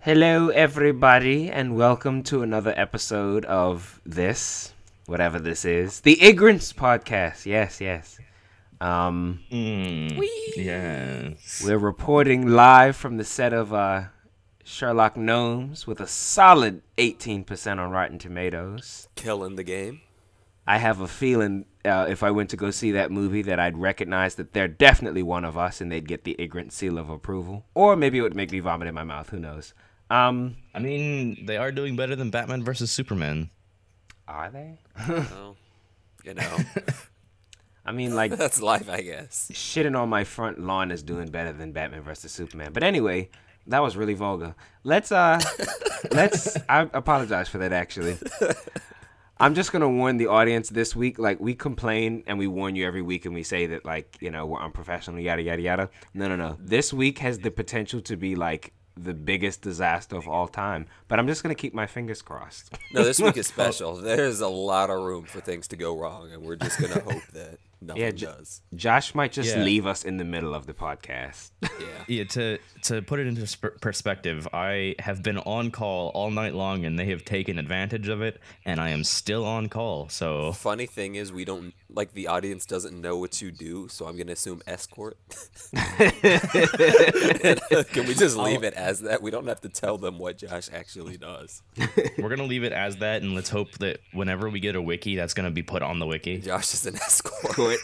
Hello, everybody, and welcome to another episode of this, whatever this is, the Ig'rance podcast. Yes. Yes. We're reporting live from the set of Sherlock Gnomes with a solid 18% on Rotten Tomatoes. Killing the game. I have a feeling if I went to go see that movie that I'd recognize that they're definitely one of us and they'd get the Ig'rance seal of approval. Or maybe it would make me vomit in my mouth. Who knows? I mean, they are doing better than Batman versus Superman. Are they? Well, you know, I mean, like, that's life, I guess. shitting on my front lawn is doing better than Batman versus Superman. But anyway, that was really vulgar. I apologize for that, actually. I'm just going to warn the audience this week. Like, we complain and we warn you every week and we say that, like, you know, we're unprofessional, yada, yada, yada. No. This week has the potential to be, like, the biggest disaster of all time. But I'm just going to keep my fingers crossed. No, this week is special. There's a lot of room for things to go wrong, and we're just going to hope that nothing does. Josh might just leave us in the middle of the podcast. Yeah, to put it into perspective, I have been on call all night long, and they have taken advantage of it, and I am still on call. So Funny thing is, we don't, like, the audience doesn't know what you do, so I'm going to assume escort. Can we just leave it as that? We don't have to tell them what Josh actually does. we're gonna leave it as that, and let's hope that whenever we get a wiki, that's gonna be put on the wiki. Josh is an escort.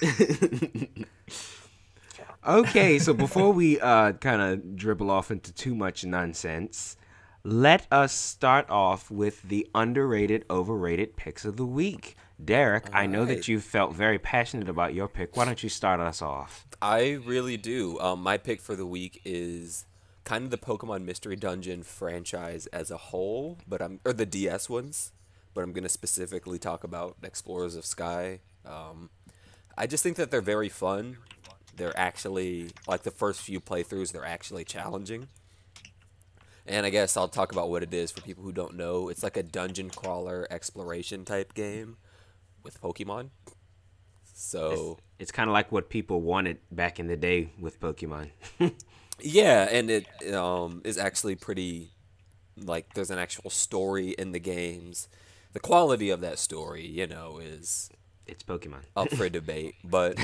Okay, so before we kind of dribble off into too much nonsense, let us start off with the underrated, overrated picks of the week. Derek, I know that you felt very passionate about your pick. Why don't you start us off? I really do. My pick for the week is kind of the Pokemon Mystery Dungeon franchise as a whole, or the DS ones, but I'm going to specifically talk about Explorers of Sky. I just think that they're very fun. They're actually, like, the first few playthroughs, they're actually challenging. And I guess I'll talk about what it is for people who don't know. It's like a dungeon crawler exploration type game with Pokemon. So It's kind of like what people wanted back in the day with Pokemon. yeah, and it is actually pretty, like, there's an actual story in the games. The quality of that story, you know, is It's Pokemon. up for debate, but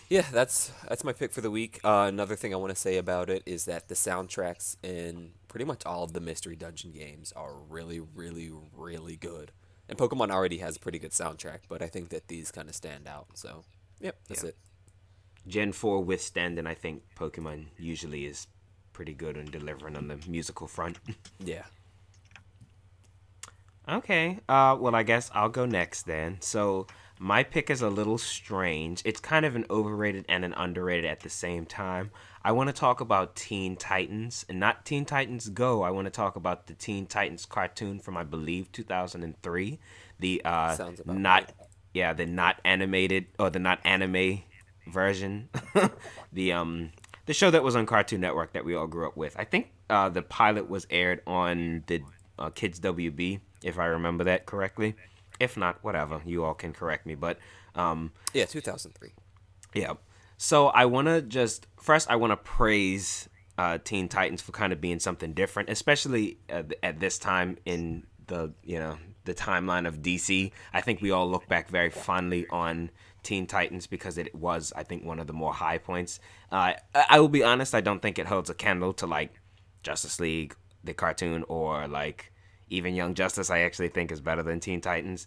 yeah, that's my pick for the week. Another thing I want to say about it is that the soundtracks in pretty much all of the Mystery Dungeon games are really, really, really good. And Pokemon already has a pretty good soundtrack, but I think that these kind of stand out. So, yep, that's it. Gen 4 withstanding, I think Pokemon usually is pretty good on delivering on the musical front. Yeah. Okay, well, I guess I'll go next then. So my pick is a little strange. It's kind of an overrated and an underrated at the same time. I want to talk about Teen Titans, and not Teen Titans Go. I want to talk about the Teen Titans cartoon from, I believe, 2003. The Sounds about not the not animated or the not anime version. the show that was on Cartoon Network that we all grew up with. I think the pilot was aired on the Kids WB, if I remember that correctly. If not, whatever, you all can correct me. But Yeah, 2003. yeah. So I want to praise Teen Titans for kind of being something different, especially at this time in the timeline of DC. I think we all look back very fondly on Teen Titans because it was, I think, one of the more high points. I will be honest, I don't think it holds a candle to, like, Justice League, the cartoon, or, like, even Young Justice. I actually think is better than Teen Titans.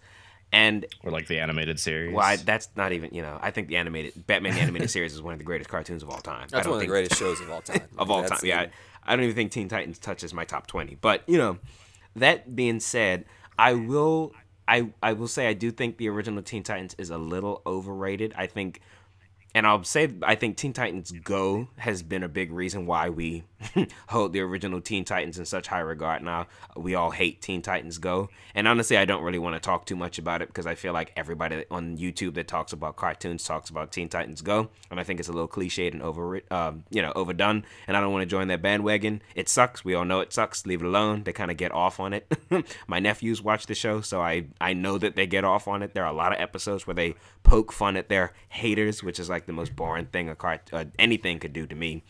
Or like the animated series. Well, that's not even, I think the Batman the animated series is one of the greatest cartoons of all time. That's one of the greatest shows of all time. Yeah, I don't even think Teen Titans touches my top 20. But, that being said, I will say I do think the original Teen Titans is a little overrated. I think Teen Titans Go has been a big reason why we hold the original Teen Titans in such high regard now. We all hate Teen Titans Go. And honestly, I don't really want to talk too much about it because I feel like everybody on YouTube that talks about cartoons talks about Teen Titans Go. And I think it's a little cliched and overdone. And I don't want to join that bandwagon. It sucks. We all know it sucks. Leave it alone. They kind of get off on it. My nephews watch the show, so I know that they get off on it. There are a lot of episodes where they poke fun at their haters, which is like the most boring thing anything could do to me.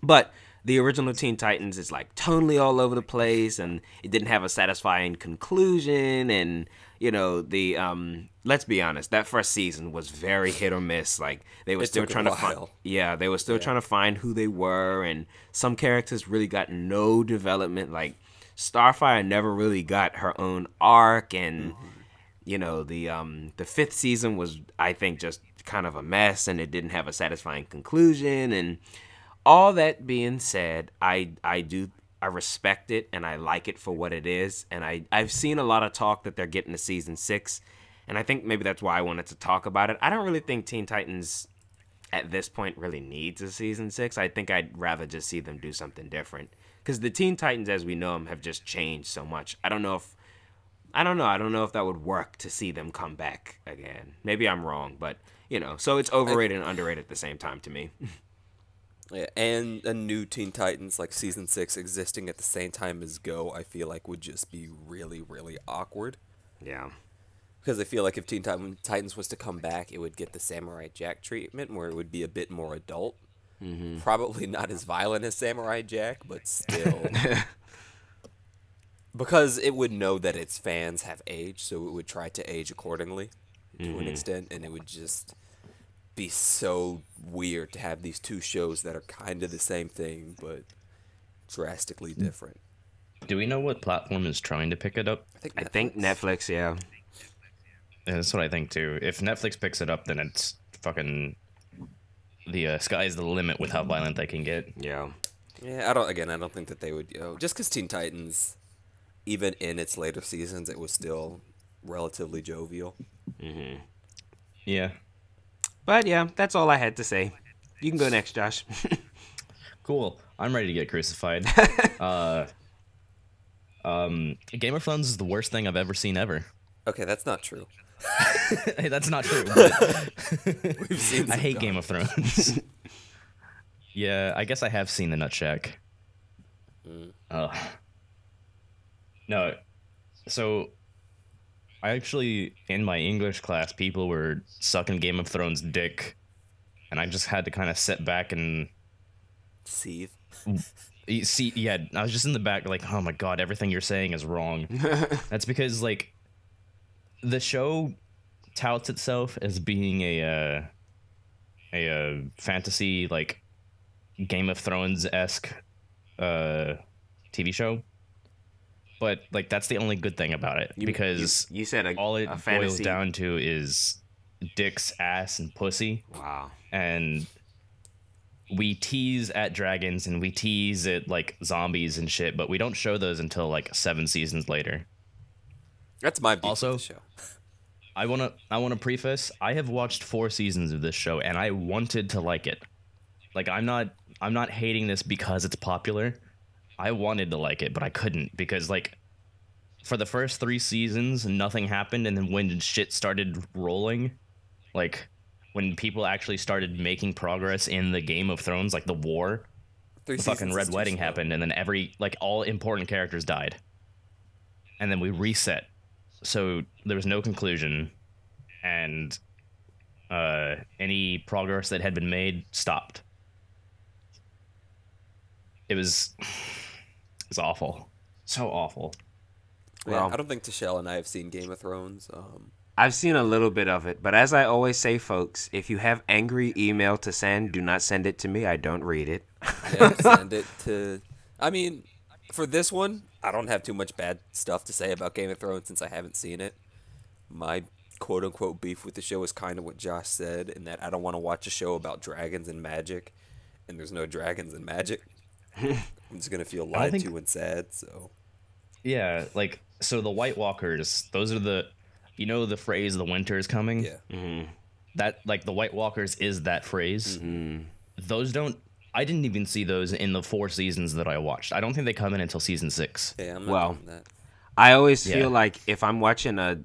But the original Teen Titans is like tonally all over the place, and it didn't have a satisfying conclusion. And the let's be honest, that first season was very hit or miss. Like they were still trying to find, they were still trying to find who they were, and some characters really got no development. Like Starfire never really got her own arc, and the fifth season was, I think, just kind of a mess, and it didn't have a satisfying conclusion. And all that being said, I respect it, and I like it for what it is. And I've seen a lot of talk that they're getting to season 6, and I think maybe that's why I wanted to talk about it. I don't really think Teen Titans at this point really needs a season 6. I think I'd rather just see them do something different, because the Teen Titans as we know them have just changed so much. I don't know if that would work to see them come back again. Maybe I'm wrong, but so it's overrated and underrated at the same time to me. Yeah, and a new Teen Titans, like Season 6, existing at the same time as Go, I feel like would just be really, really awkward. Yeah. Because I feel like if Teen Titans was to come back, it would get the Samurai Jack treatment, where it would be a bit more adult. Mm-hmm. Probably not as violent as Samurai Jack, but still. Because it would know that its fans have aged, so it would try to age accordingly to an extent, and it would just be so weird to have these two shows that are kind of the same thing, but drastically different. Do we know what platform is trying to pick it up? I think Netflix, yeah. That's what I think too. If Netflix picks it up, then it's fucking the sky's the limit with how violent they can get. Yeah. Yeah, I don't think that they would just because Teen Titans, even in its later seasons, it was still relatively jovial. Mm-hmm. Yeah. But yeah, that's all I had to say. You can go next, Josh. Cool. I'm ready to get crucified. Game of Thrones is the worst thing I've ever seen ever. Okay, that's not true. Hey, that's not true. But We've seen. I hate Game of Thrones. Yeah, I guess I have seen the Nut Shack. No, so I actually, in my English class, people were sucking Game of Thrones dick, and I just had to kind of sit back and seethe. See, yeah, I was just in the back like, oh my god, everything you're saying is wrong. That's because, like, the show touts itself as being a fantasy, like, Game of Thrones-esque TV show. But, like, that's the only good thing about it, because you said all it fantasy boils down to is dicks, ass, and pussy. Wow. And we tease at dragons and we tease at, like, zombies and shit, but we don't show those until, like, 7 seasons later. That's my beef also, with the show. I wanna preface, I have watched 4 seasons of this show, and I wanted to like it. Like, I'm not hating this because it's popular. I wanted to like it, but I couldn't, because, like, for the first 3 seasons, nothing happened, and then when shit started rolling, like, when people actually started making progress in the Game of Thrones, like the war, the fucking Red Wedding happened, and then all important characters died. And then we reset. So there was no conclusion, and any progress that had been made stopped. It was awful. So awful. Well, I don't think Tashel and I have seen Game of Thrones. I've seen a little bit of it, but as I always say, folks, if you have angry email to send, do not send it to me. I don't read it. Yeah, send it to... I mean, for this one, I don't have too much bad stuff to say about Game of Thrones since I haven't seen it. My quote-unquote beef with the show is kind of what Josh said, in that I don't want to watch a show about dragons and magic, and there's no dragons and magic. I'm just going to feel lied to and sad, so... Yeah, like, so the White Walkers, those are the... You know the phrase, the winter is coming? Yeah. Mm-hmm. That, like, the White Walkers is that phrase. Mm-hmm. Those don't... I didn't even see those in the 4 seasons that I watched. I don't think they come in until season 6. Yeah, I'm not doing that. I always feel like if I'm watching a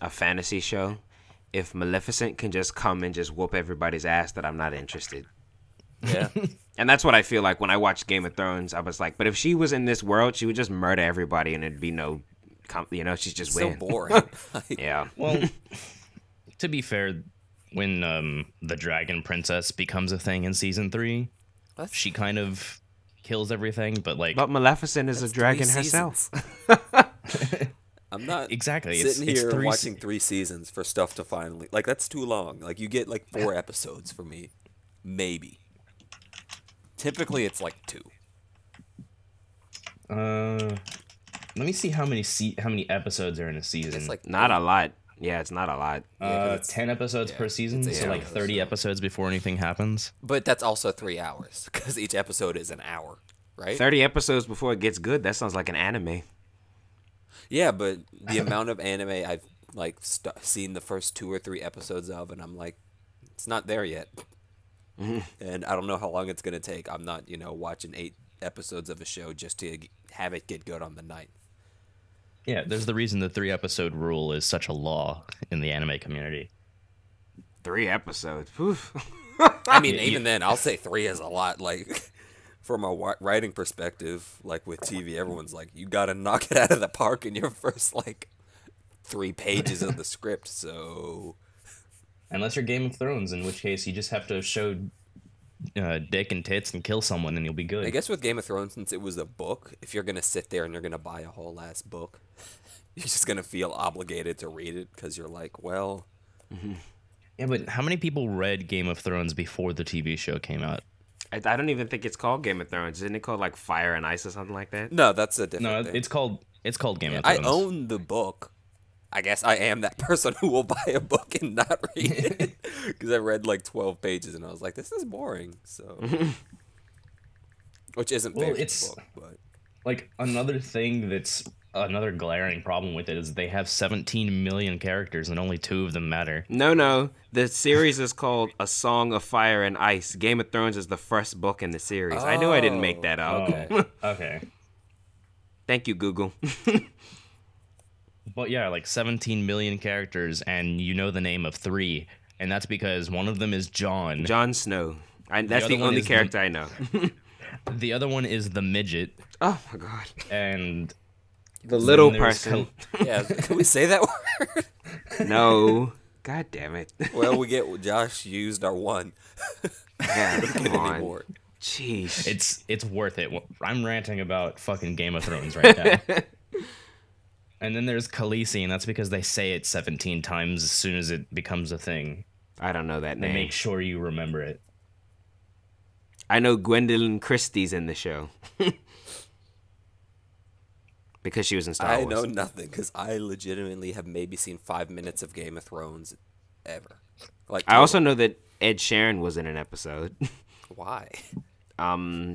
fantasy show, if Maleficent can just come and just whoop everybody's ass, that I'm not interested. Yeah. And that's what I feel like when I watched Game of Thrones. I was like, but if she was in this world, she would just murder everybody and it'd be no... she's just so boring. Yeah. Well, to be fair, when the Dragon Princess becomes a thing in season 3, she kind of kills everything, but like, But Maleficent is a That's dragon 3 herself. I'm not exactly sitting it's here three watching 3 seasons for stuff to finally like. That's too long. Like you get like 4 episodes for me, maybe. Typically, it's like 2. Let me see how many episodes are in a season. It's like Not 8. a lot. Yeah, it's not a lot. Yeah, 'cause it's- 10 episodes per season, it's 8 so like hours, 30 so- episodes before anything happens. But that's also 3 hours because each episode is an hour, right? 30 episodes before it gets good. That sounds like an anime. Yeah, but the amount of anime I've like seen the first 2 or 3 episodes of, and I'm like, it's not there yet. And I don't know how long it's gonna take. I'm not, watching 8 episodes of a show just to have it get good on the 9th. Yeah, there's the reason the 3-episode rule is such a law in the anime community. 3 episodes. Oof. I mean, even then, I'll say 3 is a lot. Like, from a writing perspective, like with TV, everyone's like, you gotta knock it out of the park in your first, 3 pages of the script, so... Unless you're Game of Thrones, in which case you just have to show dick and tits and kill someone and you'll be good. I guess with Game of Thrones, since it was a book, if you're gonna sit there and you're gonna buy a whole ass book, you're just gonna feel obligated to read it because you're like, well... Yeah, but how many people read Game of Thrones before the TV show came out? I don't even think it's called Game of Thrones. Isn't it called like Fire and Ice or something like that? No, that's a different No, thing. it's called Game of I Thrones. own the book. I guess I am that person who will buy a book and not read it because I read 12 pages and I was like, "This is boring." So, which isn't fair to the book, but like another thing that's another glaring problem with it is they have 17 million characters and only 2 of them matter. No. The series is called A Song of Fire and Ice. Game of Thrones is the first book in the series. I knew I didn't make that up. Okay. Thank you, Google. But yeah, 17 million characters, and you know the name of 3, and that's because one of them is Jon. Jon Snow. That's other the one only is character I know. The other one is the midget, Oh my god. and The little then there's person. yeah, can we say that word? No. God damn it. Well, we get Josh used our one. Yeah, come Get on. anymore. Jeez. It's worth it. I'm ranting about fucking Game of Thrones right now. And then there's Khaleesi, and that's because they say it 17 times as soon as it becomes a thing. I don't know that They name. make sure you remember it. I know Gwendolyn Christie's in the show. Because she was in Star I Wars. know nothing because I legitimately have maybe seen 5 minutes of Game of Thrones ever. I also know that Ed Sheeran was in an episode. Why?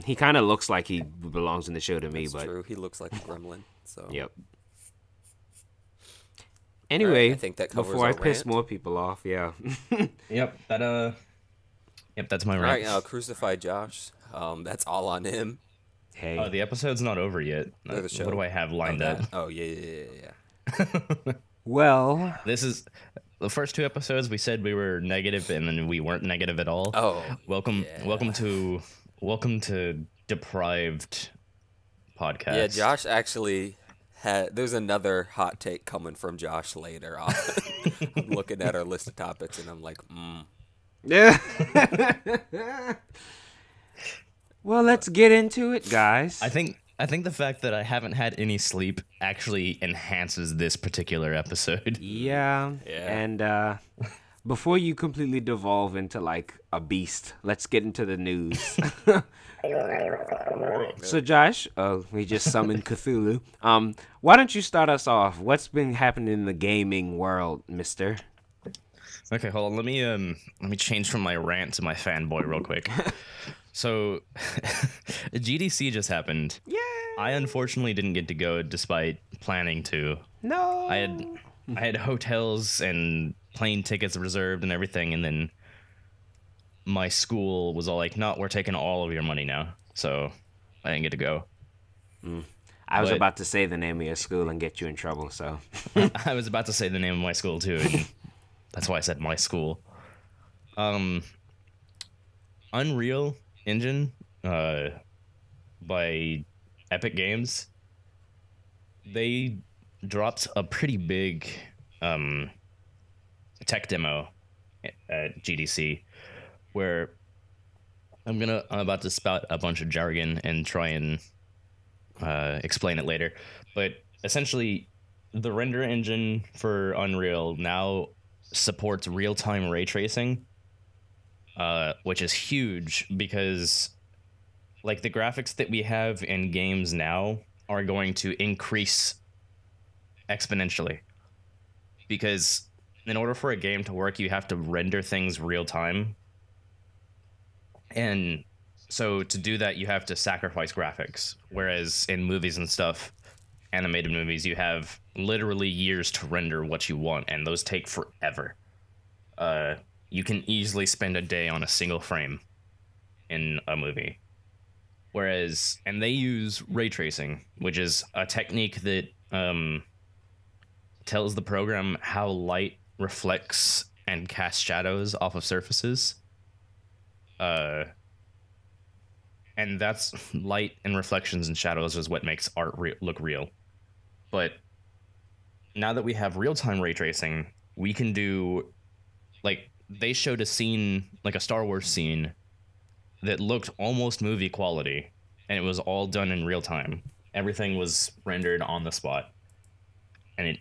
He kind of looks like he belongs in the show to me, It's but true. He looks like a gremlin. So yep. All Anyway, right, I think that covers before I our piss rant. more people off, yeah. Yep, that's my All rant. right, crucify Josh. That's all on him. Hey, Oh, the episode's not over yet. Or the show. What do I have lined up? Oh yeah. well, This is the first 2 episodes. We said we were negative, and then we weren't negative at all. Oh, welcome to deprived podcast. yeah. Josh actually had. There's another hot take coming from Josh later on. I'm looking at our list of topics, and I'm like, yeah. Well, let's get into it, guys. I think the fact that I haven't had any sleep actually enhances this particular episode. Yeah. And before you completely devolve into like a beast, let's get into the news. So, Josh, we just summoned Cthulhu. Why don't you start us off? What's been happening in the gaming world, mister? Okay, hold on. Let me change from my rant to my fanboy real quick. So, GDC just happened. Yeah. I unfortunately didn't get to go despite planning to. No. I had hotels and plane tickets reserved and everything, and then my school was all like, "No, we're taking all of your money now." So I didn't get to go. I was but- about to say the name of your school and get you in trouble, so. I was about to say the name of my school too, and that's why I said my school. Unreal Engine, by Epic Games, they dropped a pretty big tech demo at GDC, where I'm about to spout a bunch of jargon and try and explain it later. But essentially, the render engine for Unreal now supports real-time ray tracing, which is huge because like the graphics that we have in games now are going to increase exponentially. Because in order for a game to work, you have to render things real time. And so to do that, you have to sacrifice graphics. Whereas in movies and stuff, animated movies, you have literally years to render what you want, and those take forever. You can easily spend a day on a single frame in a movie. Whereas, and they use ray tracing, which is a technique that tells the program how light reflects and casts shadows off of surfaces. And that's light and reflections and shadows is what makes art look real. But now that we have real-time ray tracing, we can do, like, they showed a scene, like a Star Wars scene, that looked almost movie quality, and it was all done in real time. Everything was rendered on the spot. And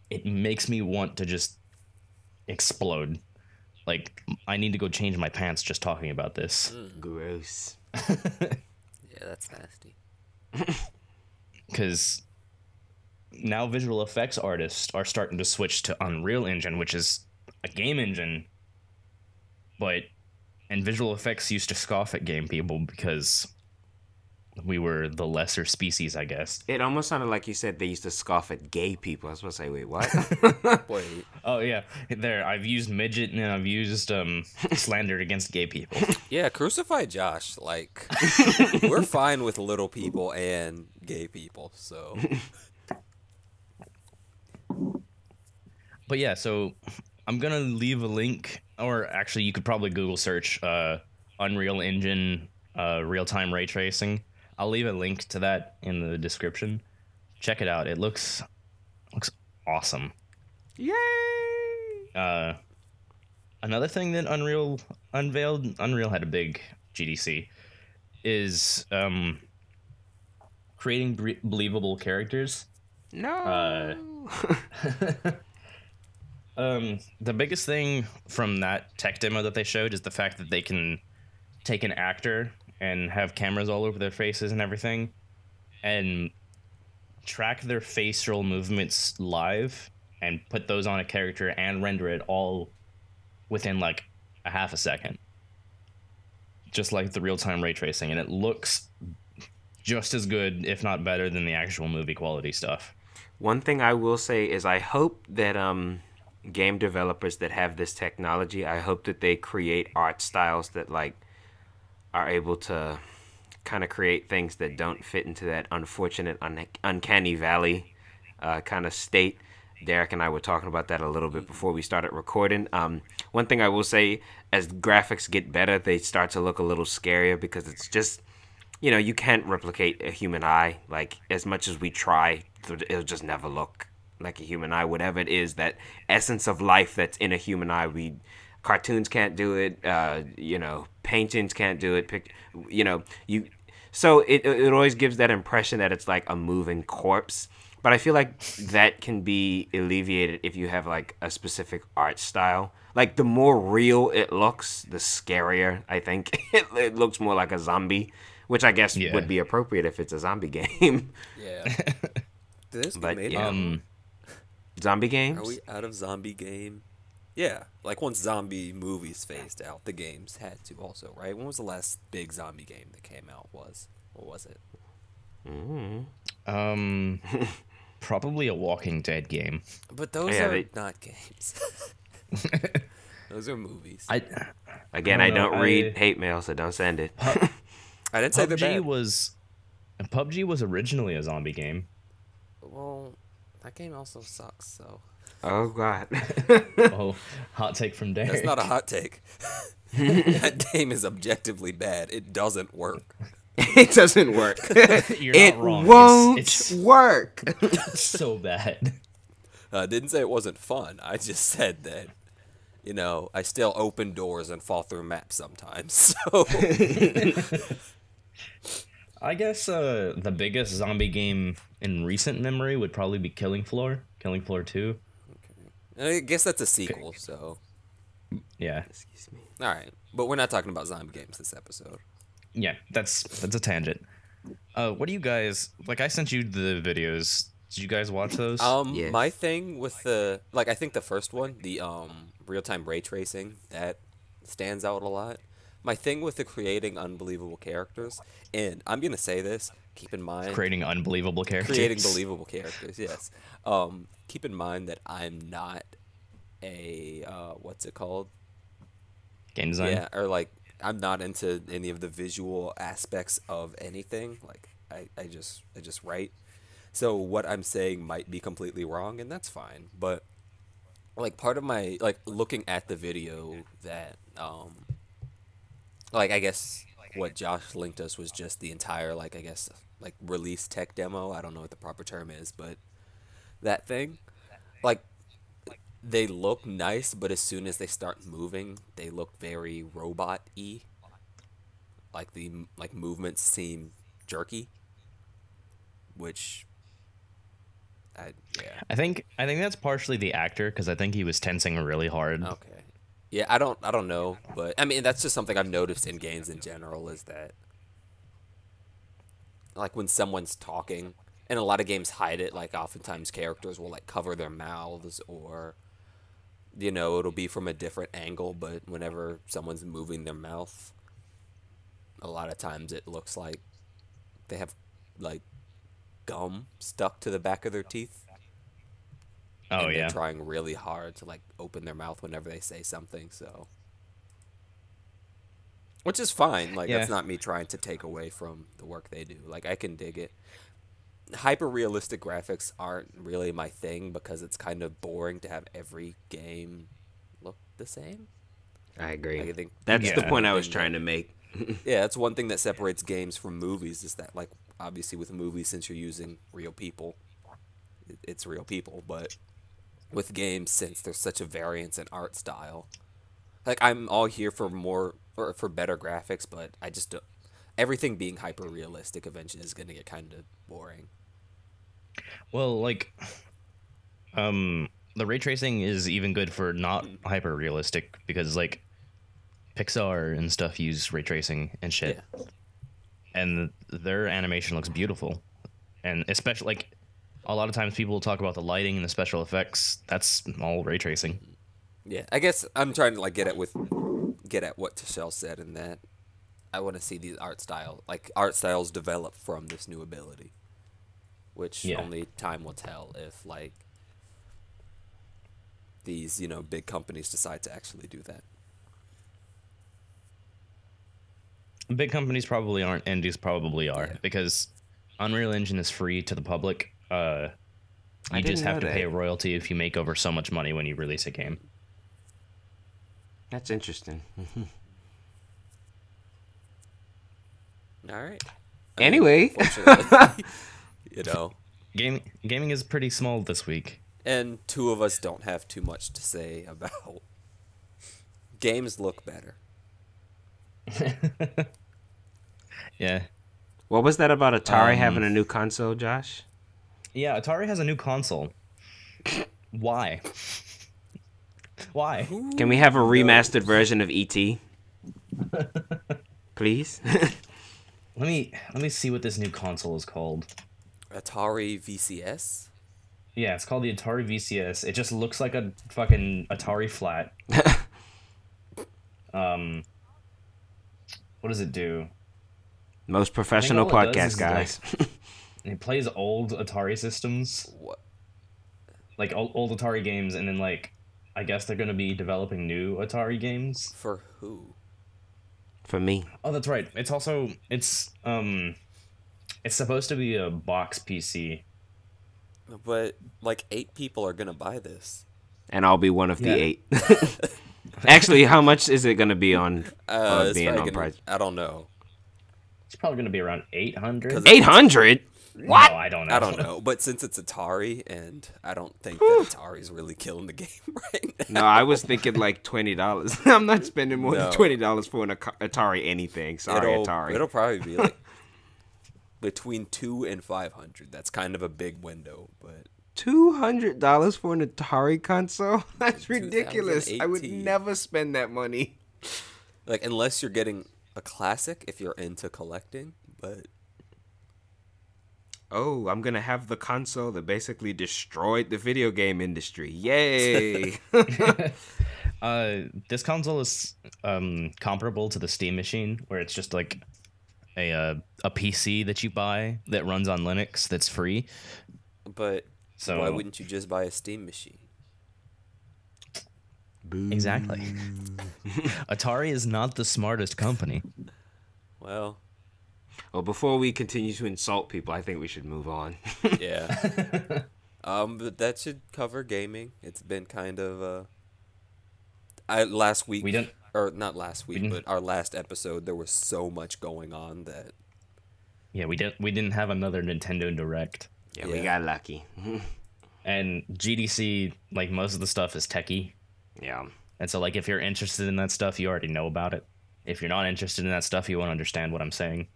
it makes me want to just explode. Like, I need to go change my pants just talking about this. Gross. Yeah, that's nasty. Because now visual effects artists are starting to switch to Unreal Engine, which is a game engine. And visual effects used to scoff at game people because we were the lesser species, I guess. It almost sounded like you said they used to scoff at gay people. I was supposed to say, wait, what? Wait. Oh, yeah. There, I've used midget and I've used slandered against gay people. Yeah, crucify Josh. Like, we're fine with little people and gay people, so. But yeah, so I'm going to leave a link, or actually you could probably Google search Unreal Engine real-time ray tracing. I'll leave a link to that in the description. Check it out. It looks awesome. Yay! Another thing that Unreal unveiled, Unreal had a big GDC, is creating believable characters. No! The biggest thing from that tech demo that they showed is the fact that they can take an actor and have cameras all over their faces and everything and track their facial movements live and put those on a character and render it all within like a half a second. Just like the real-time ray tracing, and it looks just as good, if not better, than the actual movie quality stuff. One thing I will say is I hope that game developers that have this technology, I hope that they create art styles that like are able to kind of create things that don't fit into that unfortunate uncanny valley kind of state. Derek and I were talking about that a little bit before we started recording. One thing I will say, as graphics get better, they start to look a little scarier because it's just, you know, you can't replicate a human eye. Like, as much as we try, it'll just never look like a human eye. Whatever it is, that essence of life that's in a human eye, cartoons can't do it. You know, paintings can't do it. So it always gives that impression that it's like a moving corpse. But I feel like that can be alleviated if you have like a specific art style. Like, the more real it looks, the scarier I think it looks. More like a zombie, which I guess would be appropriate if it's a zombie game. Yeah. Did this get made out? Zombie games? Are we out of zombie game? Yeah, like once zombie movies phased out, the games had to also, right? When was the last big zombie game that came out? What was it? Probably a Walking Dead game. But those are not games. Those are movies. I don't read hate mail, so don't send it. I didn't say they're bad. PUBG was originally a zombie game. Well, that game also sucks, so. Oh, God. Oh, hot take from Derek. That's not a hot take. That game is objectively bad. It doesn't work. It doesn't work. You're not wrong. It won't work. It's so bad. I didn't say it wasn't fun. I just said that you know, I still open doors and fall through maps sometimes. So I guess the biggest zombie game in recent memory would probably be Killing Floor. Killing Floor 2. I guess that's a sequel. So Yeah. Excuse me. all right, but we're not talking about zombie games this episode. Yeah, that's a tangent. What do you guys like? I sent you the videos. Did you guys watch those? Yes. My thing with the I think the first one, the real-time ray tracing, that stands out a lot. My thing with the creating unbelievable characters, and I'm gonna say this, keep in mind Creating unbelievable characters. creating believable characters, yes. Keep in mind that I'm not a what's it called? Game design. Yeah, or like I'm not into any of the visual aspects of anything. Like I just write. So what I'm saying might be completely wrong, and that's fine. But like part of my like looking at the video that like I guess what Josh linked us was just the entire like I guess like release tech demo. I don't know what the proper term is, but that thing, like they look nice, but as soon as they start moving, they look very robot-y. Like the movements seem jerky, which yeah. I think that's partially the actor because I think he was tensing really hard. Okay. Yeah, I don't know, but I mean that's just something I've noticed in games in general is that like when someone's talking, and a lot of games hide it, like oftentimes characters will like cover their mouths or you know, it'll be from a different angle, but whenever someone's moving their mouth, a lot of times it looks like they have like gum stuck to the back of their teeth. Oh and yeah. they're trying really hard to like open their mouth whenever they say something, so which is fine. Like Yeah. that's not me trying to take away from the work they do. Like I can dig it. Hyper realistic graphics aren't really my thing because it's kind of boring to have every game look the same. I agree. Like, I think That's the Yeah. point I was thing trying to make. yeah, that's one thing that separates games from movies is that like obviously with movies since you're using real people, it's real people, but with games since there's such a variance in art style, like I'm all here for more or for better graphics, but I just don't, everything being hyper realistic eventually is gonna get kind of boring. Well, like, the ray tracing is even good for not hyper realistic because like Pixar and stuff use ray tracing and shit, Yeah. and their animation looks beautiful, and especially like a lot of times people talk about the lighting and the special effects. That's all ray tracing. Yeah, I guess I'm trying to like get at what Tashel said in that I want to see these art styles develop from this new ability, which Yeah. only time will tell if like these big companies decide to actually do that. Big companies probably aren't, indies probably are, Yeah. because Unreal Engine is free to the public. You I just didn't have know to pay that. a royalty if you make over so much money when you release a game. That's interesting. All right. Anyway. Unfortunately, Gaming is pretty small this week. and two of us don't have too much to say about games look better. Yeah. What was that about Atari having a new console, Josh? Yeah, Atari has a new console. Why? Why? Can we have a remastered version of ET? Please? Let me see what this new console is called. Atari VCS? Yeah, it's called the Atari VCS. It just looks like a fucking Atari flat. What does it do? Most professional all it podcast does is, guys. It plays old Atari systems, What? like old Atari games, and then like I guess they're gonna be developing new Atari games. For who? For me. Oh, that's right. It's supposed to be a box PC. But like 8 people are gonna buy this. And I'll be one of the Yeah. 8. Actually, how much is it going to be on It's being probably on gonna- price? I don't know. It's probably gonna be around 800. 800? What? No, I don't know. I don't know, but since it's Atari, and I don't think that Atari's really killing the game right now. No, I was thinking like $20. I'm not spending more than No. $20 for an Atari anything. Sorry, Atari. It'll probably be like between 2 and 500. That's kind of a big window, but $200 for an Atari console? That's ridiculous. I would 2018. never spend that money. like unless you're getting a classic, if you're into collecting, but Oh, I'm gonna have the console that basically destroyed the video game industry. Yay! This console is comparable to the Steam machine, where it's just like a PC that you buy that runs on Linux that's free. but So why wouldn't you just buy a Steam machine? exactly, Atari is not the smartest company. Well, Well, before we continue to insult people, I think we should move on. yeah. But that should cover gaming. It's been kind of last week We didn't. or not last week, didn't- but our last episode there was so much going on that Yeah, we didn't have another Nintendo Direct, Yeah, we Yeah. got lucky. and GDC, like, most of the stuff is techie, Yeah. and so like if you're interested in that stuff, you already know about it. If you're not interested in that stuff, you won't understand what I'm saying.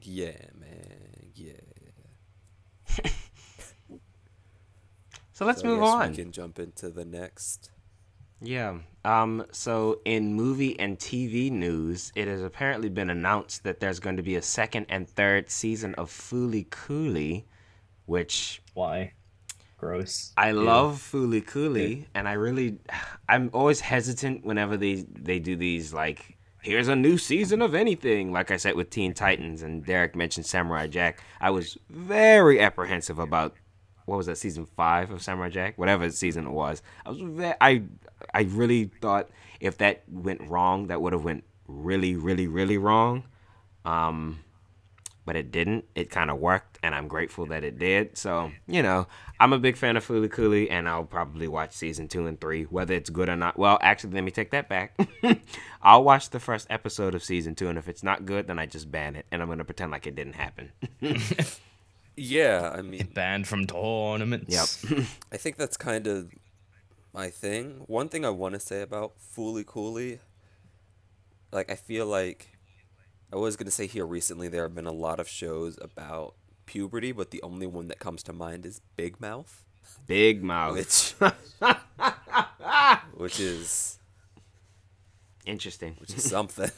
yeah, man, yeah. So let's So I move guess on. We can jump into the next. Yeah. So in movie and TV news, it has apparently been announced that there's going to be a second and third season of Fooly Cooley, which Why? Gross. I love Fooly Cooley, and I'm always hesitant whenever they do these, like, here's a new season of anything. Like I said with Teen Titans, and Derek mentioned Samurai Jack. I was very apprehensive about, what was that, season 5 of Samurai Jack? Whatever season it was. I really thought if that went wrong, that would have went really, really, really wrong. But it didn't. It kind of worked, and I'm grateful that it did. So, I'm a big fan of Fooly Cooley, and I'll probably watch season 2 and 3, whether it's good or not. Well, actually, let me take that back. I'll watch the first episode of season 2, and if it's not good, then I just ban it, and I'm going to pretend like it didn't happen. Yeah, I mean, Banned from tournaments. Yep. I think that's kind of my thing. One thing I want to say about Fooly Cooley, like I feel like I was gonna say here recently there have been a lot of shows about puberty, but the only one that comes to mind is Big Mouth, Big Mouth. which is Interesting. something.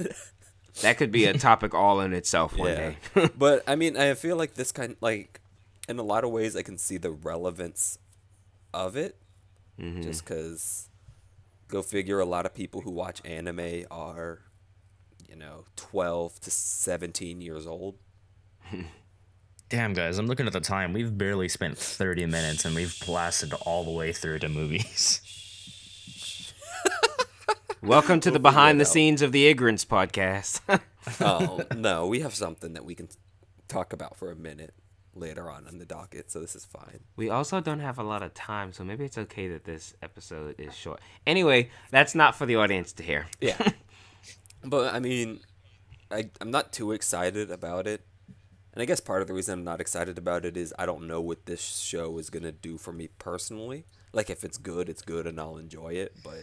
That could be a topic all in itself one day. But I mean, I feel like this kind, like, in a lot of ways, I can see the relevance of it. Just because, go figure, a lot of people who watch anime are, 12 to 17 years old. Damn, guys, I'm looking at the time. We've barely spent 30 minutes, and we've blasted all the way through to movies. Welcome to the behind the scenes of the Ig'rance podcast. Oh, no, we have something that we can talk about for a minute later on the docket, so this is fine. We also don't have a lot of time, so maybe it's okay that this episode is short. Anyway, that's not for the audience to hear. Yeah. But, I mean, I'm not too excited about it. And I guess part of the reason I'm not excited about it is I don't know what this show is going to do for me personally. Like, if it's good and I'll enjoy it, but...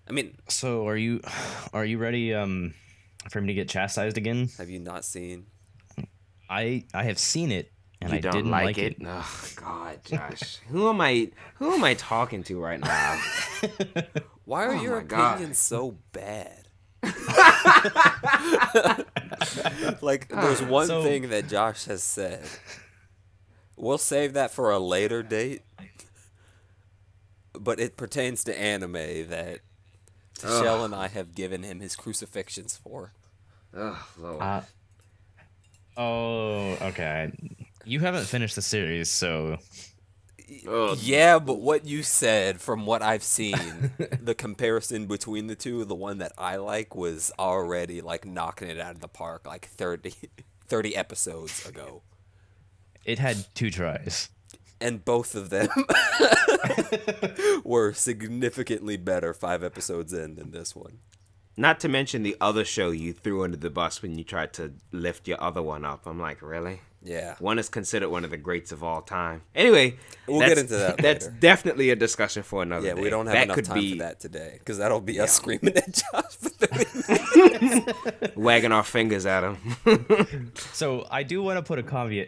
I mean, So, are you ready for me to get chastised again? have you not seen? I have seen it, and You I don't didn't like it. Oh God, Josh. Who am I talking to right now? Why are Oh your my God. opinions so bad? Like, there's one So- thing that Josh has said. We'll save that for a later date. But it pertains to anime that Tashel and I have given him his crucifixions for. Oh Lord. Oh, okay. You haven't finished the series, so Ugh. Yeah, but what you said, from what I've seen, the comparison between the two, the one that I like was already, like, knocking it out of the park, like 30 episodes ago. it had 2 tries. And both of them were significantly better 5 episodes in than this one. Not to mention the other show you threw under the bus when you tried to lift your other one up. I'm like, really? Yeah. One is considered one of the greats of all time. Anyway, We'll get into that That's later. definitely a discussion for another Yeah, day. we don't have that enough could time be for that today, because that'll be us screaming at Josh for 30 minutes. wagging our fingers at him. So I do want to put a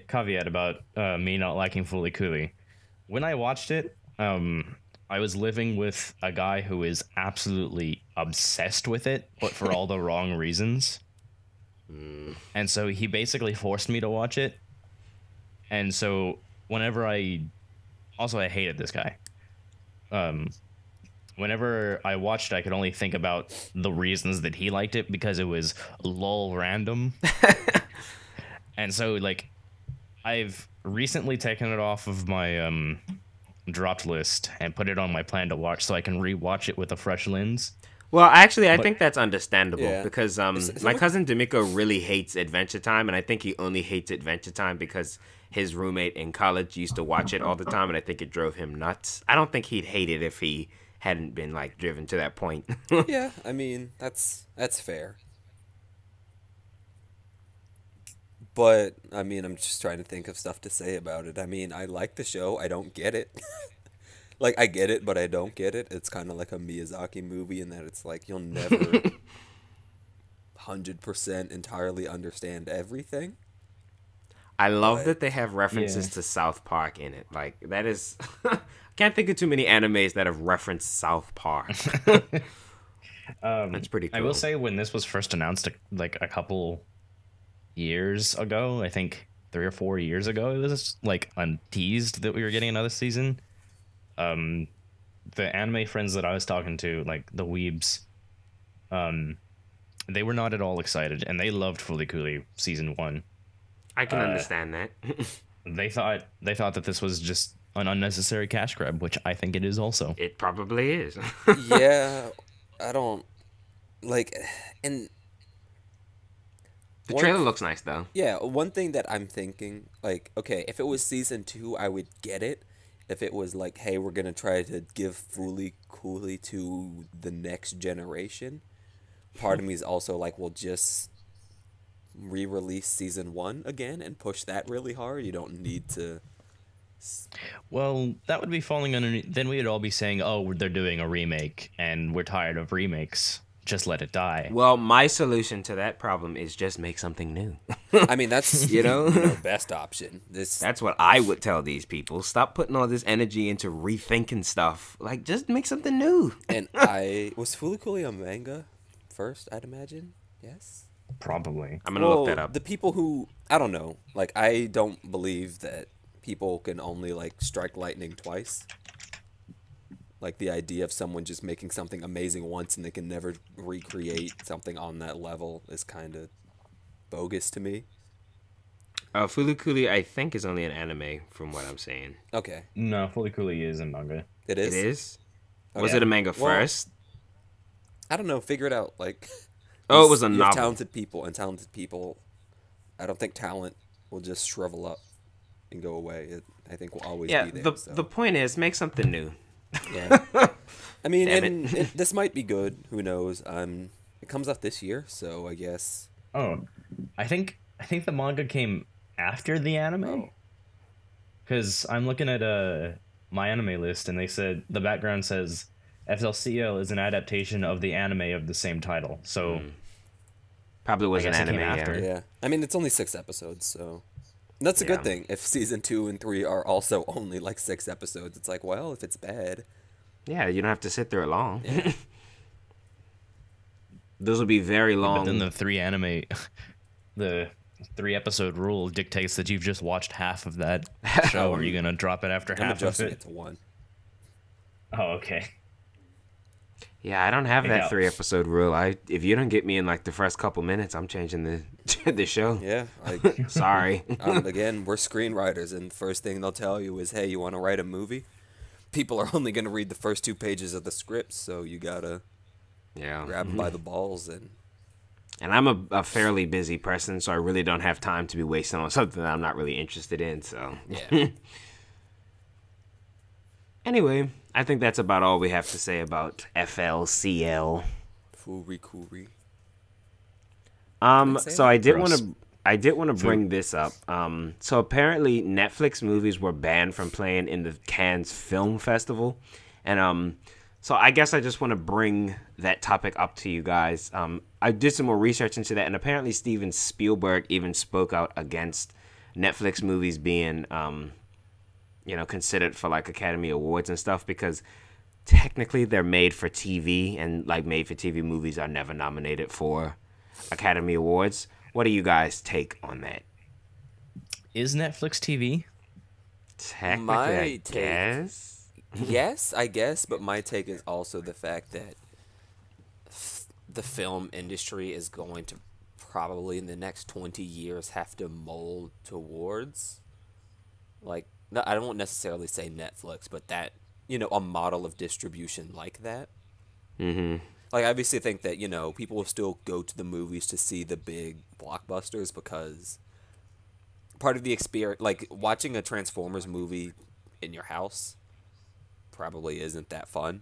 caveat about me not liking Fooly Cooly. When I watched it, I was living with a guy who is absolutely obsessed with it, but for all the wrong reasons. And so he basically forced me to watch it. And so whenever I hated this guy. Whenever I watched it, I could only think about the reasons that he liked it because it was lol random. And so like I've recently taken it off of my dropped list and put it on my plan to watch so I can rewatch it with a fresh lens. Well, actually, I think that's understandable Yeah. because my cousin D'Amico really hates Adventure Time, and I think he only hates Adventure Time because his roommate in college used to watch it all the time, and I think it drove him nuts. I don't think he'd hate it if he hadn't been like driven to that point. Yeah, I mean, that's fair. But, I mean, I'm just trying to think of stuff to say about it. I mean, I like the show. I don't get it. Like, I get it, but I don't get it. It's kind of like a Miyazaki movie in that it's like you'll never 100% entirely understand everything. I love that they have references to South Park in it. Like, that is... I can't think of too many animes that have referenced South Park. That's pretty cool. I will say when this was first announced, like a couple years ago, I think 3 or 4 years ago, it was like unteased that we were getting another season. The anime friends that I was talking to, like the weebs, they were not at all excited, and they loved Fooly Cooly season 1. I can understand that. They thought that this was just an unnecessary cash grab, which I think it is also. It probably is. Yeah, I don't like, and The trailer looks nice, though. yeah, one thing that I'm thinking, like, okay, if it was season 2, I would get it. If it was like, hey, we're gonna try to give Fooly Cooly to the next generation, part of me is also like, well, just re-release season 1 again and push that really hard. You don't need to. Well, that would be falling underneath. Then we'd all be saying, "Oh, they're doing a remake, and we're tired of remakes. Just let it die." Well, my solution to that problem is just make something new. I mean, that's You know? best option. That's what I would tell these people. Stop putting all this energy into rethinking stuff. Like, just make something new. And was Fooly Cooly a manga first? I'd imagine. Yes. Probably. I'm gonna look that up. The people who I don't know, like I don't believe that people can only like strike lightning twice. Like the idea of someone just making something amazing once and they can never recreate something on that level is kind of bogus to me. Fooly Cooly, I think, is only an anime from what I'm saying. Okay. No, Fooly Cooly is a manga. It is? It is? Oh, Was yeah. it a manga Well, first? I don't know. Figure it out. Like, Oh, it was a you have novel. talented people, and talented people, I don't think talent will just shrivel up and go away. I think will always Yeah, be there. the point is, make something new. Yeah. I mean, Damn and it. this might be good. Who knows? It comes out this year, so I guess. Oh, I think the manga came after the anime. Oh. Because I'm looking at my anime list, and they said the background says FLCL is an adaptation of the anime of the same title. So Probably was an guess it anime, came yeah. after. Yeah. I mean, it's only 6 episodes, so that's a good Yeah. thing. If season 2 and 3 are also only like 6 episodes, it's like, well, if it's bad. Yeah, you don't have to sit through it long. Those will be very long. But then the 3 episode rule dictates that you've just watched half of that show. Are you gonna drop it after I'm half of adjusting it? it to 1. Oh, okay. Yeah, I don't have that Yeah. 3-episode rule. If you don't get me in like the first couple minutes, I'm changing the show. Yeah. Like, Sorry. again, we're screenwriters, and the first thing they'll tell you is, hey, you want to write a movie? People are only going to read the first 2 pages of the script, so you got to Yeah. grab them by the balls. And I'm a fairly busy person, so I really don't have time to be wasting on something that I'm not really interested in. So yeah. Anyway, I think that's about all we have to say about FLCL. Furikuri. So I did want Gross. to. I did want to bring this up. So apparently Netflix movies were banned from playing in the Cannes Film Festival, and so I guess I just want to bring that topic up to you guys. I did some more research into that, and apparently Steven Spielberg even spoke out against Netflix movies being, considered for like Academy Awards and stuff because technically they're made for TV, and like made for TV movies are never nominated for Academy Awards. What do you guys take on that? Is Netflix TV? Technically, My I take- guess. Yes, I guess, but my take is also the fact that the film industry is going to probably in the next 20 years have to mold towards, like, no, I don't necessarily say Netflix, but that, a model of distribution like that. Mm-hmm. Like, I obviously think that, people will still go to the movies to see the big blockbusters because part of the experience, like, watching a Transformers movie in your house probably isn't that fun.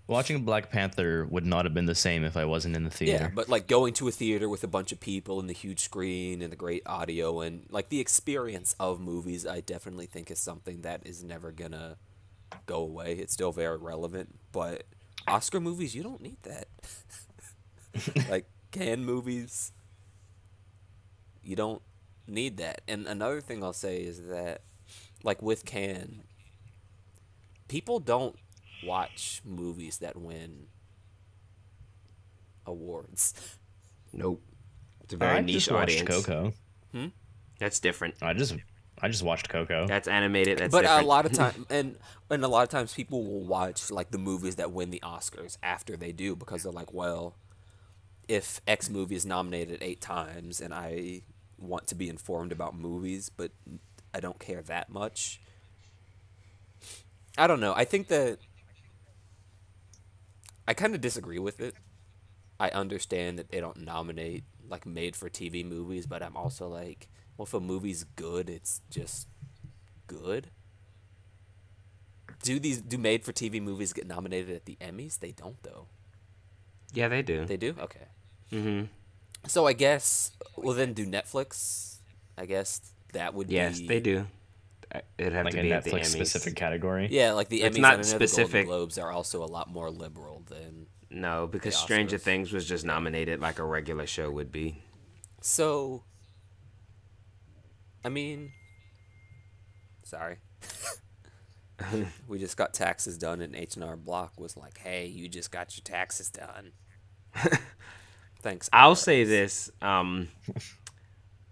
Watching Black Panther would not have been the same if I wasn't in the theater. Yeah, but, like, going to a theater with a bunch of people and the huge screen and the great audio and, like, the experience of movies, I definitely think is something that is never gonna go away. It's still very relevant, but Oscar movies, you don't need that. Like, Cannes movies, you don't need that. And another thing I'll say is that, like, with Cannes, people don't watch movies that win awards. Nope. It's a very I niche just watched audience. Coco. That's different. I just watched Coco. That's animated. That's But different. a lot of time, and a lot of times, people will watch like the movies that win the Oscars after they do because they're like, well, if X movie is nominated 8 times, and I want to be informed about movies, but I don't care that much. I don't know. I think that I kind of disagree with it. I understand that they don't nominate like made-for-TV movies, but I'm also like, well, if a movie's good, it's just good. Do made-for-TV movies get nominated at the Emmys? They don't, though. Yeah, they do. They do? Okay. Mm-hmm. So I guess, well, then do Netflix? I guess that would Yes, be... they do. It'd have Like to a be at the Netflix Emmys. specific category. Yeah, like the It's Emmys not and I know specific. the Golden Globes are also a lot more liberal than... No, because The Stranger Oscars. Things was just nominated like a regular show would be. So, I mean, sorry. We just got taxes done, and H&R Block was like, hey, you just got your taxes done. Thanks. I'll IRS. say this. I'm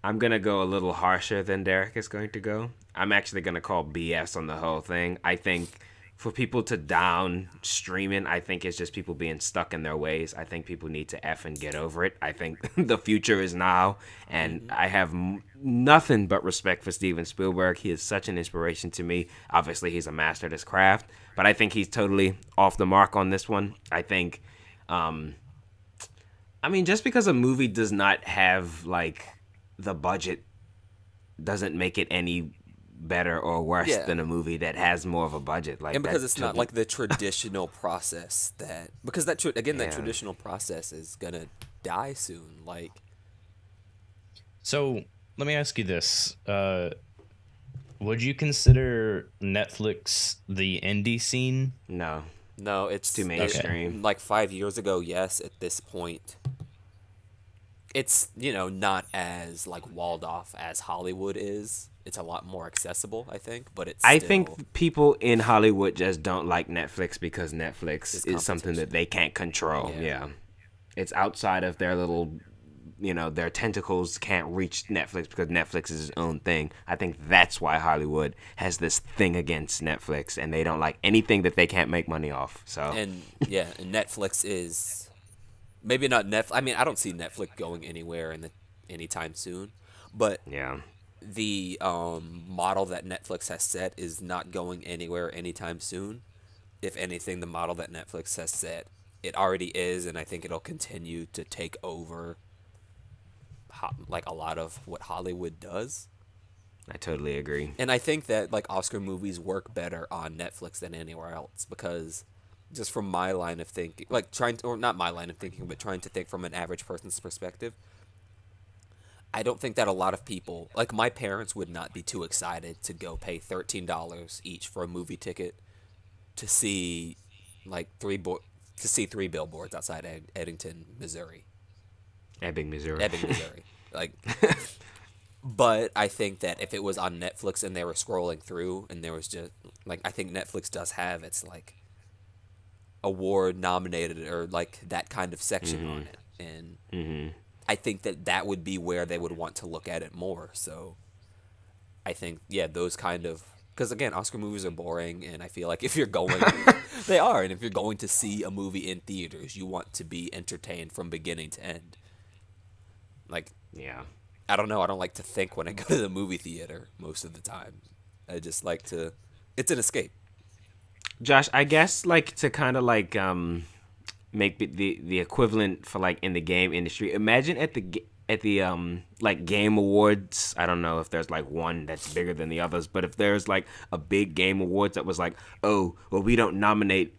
going to go a little harsher than Derek is going to go. I'm actually going to call BS on the whole thing. I think for people to down streaming, I think it's just people being stuck in their ways. I think people need to F and get over it. I think the future is now, and I have nothing but respect for Steven Spielberg. He is such an inspiration to me. Obviously, he's a master at his craft, but I think he's totally off the mark on this one. I think, just because a movie does not have, like, the budget doesn't make it any better or worse Yeah. than a movie that has more of a budget. Like, And because that it's not took- like the traditional process that... Because that that Yeah. traditional process is going to die soon. Like, So let me ask you this: would you consider Netflix the indie scene? No. no, it's... Too mainstream. Like 5 years ago, yes, at this point... It's, not as, like, walled off as Hollywood is. It's a lot more accessible, I think, but it's I still... think people in Hollywood just don't like Netflix because Netflix It's is something that they can't control. Yeah. Yeah. It's outside of their little, their tentacles can't reach Netflix because Netflix is its own thing. I think that's why Hollywood has this thing against Netflix, and they don't like anything that they can't make money off. So And, yeah, and Netflix is... Maybe not Netflix. I mean, I don't see Netflix going anywhere anytime soon, but yeah. the model that Netflix has set is not going anywhere anytime soon. If anything, the model that Netflix has set, it already is, and I think it'll continue to take over like a lot of what Hollywood does. I totally agree. And I think that like Oscar movies work better on Netflix than anywhere else because just from my line of thinking, like trying to, or not my line of thinking, but trying to think from an average person's perspective. I don't think that a lot of people, like my parents, would not be too excited to go pay $13 each for a movie ticket to see like three billboards outside Eddington, Missouri. Ebbing, Missouri. Ebbing, Missouri. Like, but I think that if it was on Netflix and they were scrolling through and there was just like, I think Netflix does have its like award nominated or like that kind of section on it, and I think that that would be where they would want to look at it more. So I think, yeah, those kind of, because again, Oscar movies are boring, and I feel like if you're going, they are, and if you're going to see a movie in theaters, you want to be entertained from beginning to end. Like, Yeah. I don't know, I don't like to think when I go to the movie theater most of the time. I just like to, it's an escape. Josh, I guess like to kind of like make the equivalent for like in the game industry. Imagine at the like game awards. I don't know if there's like one that's bigger than the others, but if there's like a big game awards that was like, oh, well, we don't nominate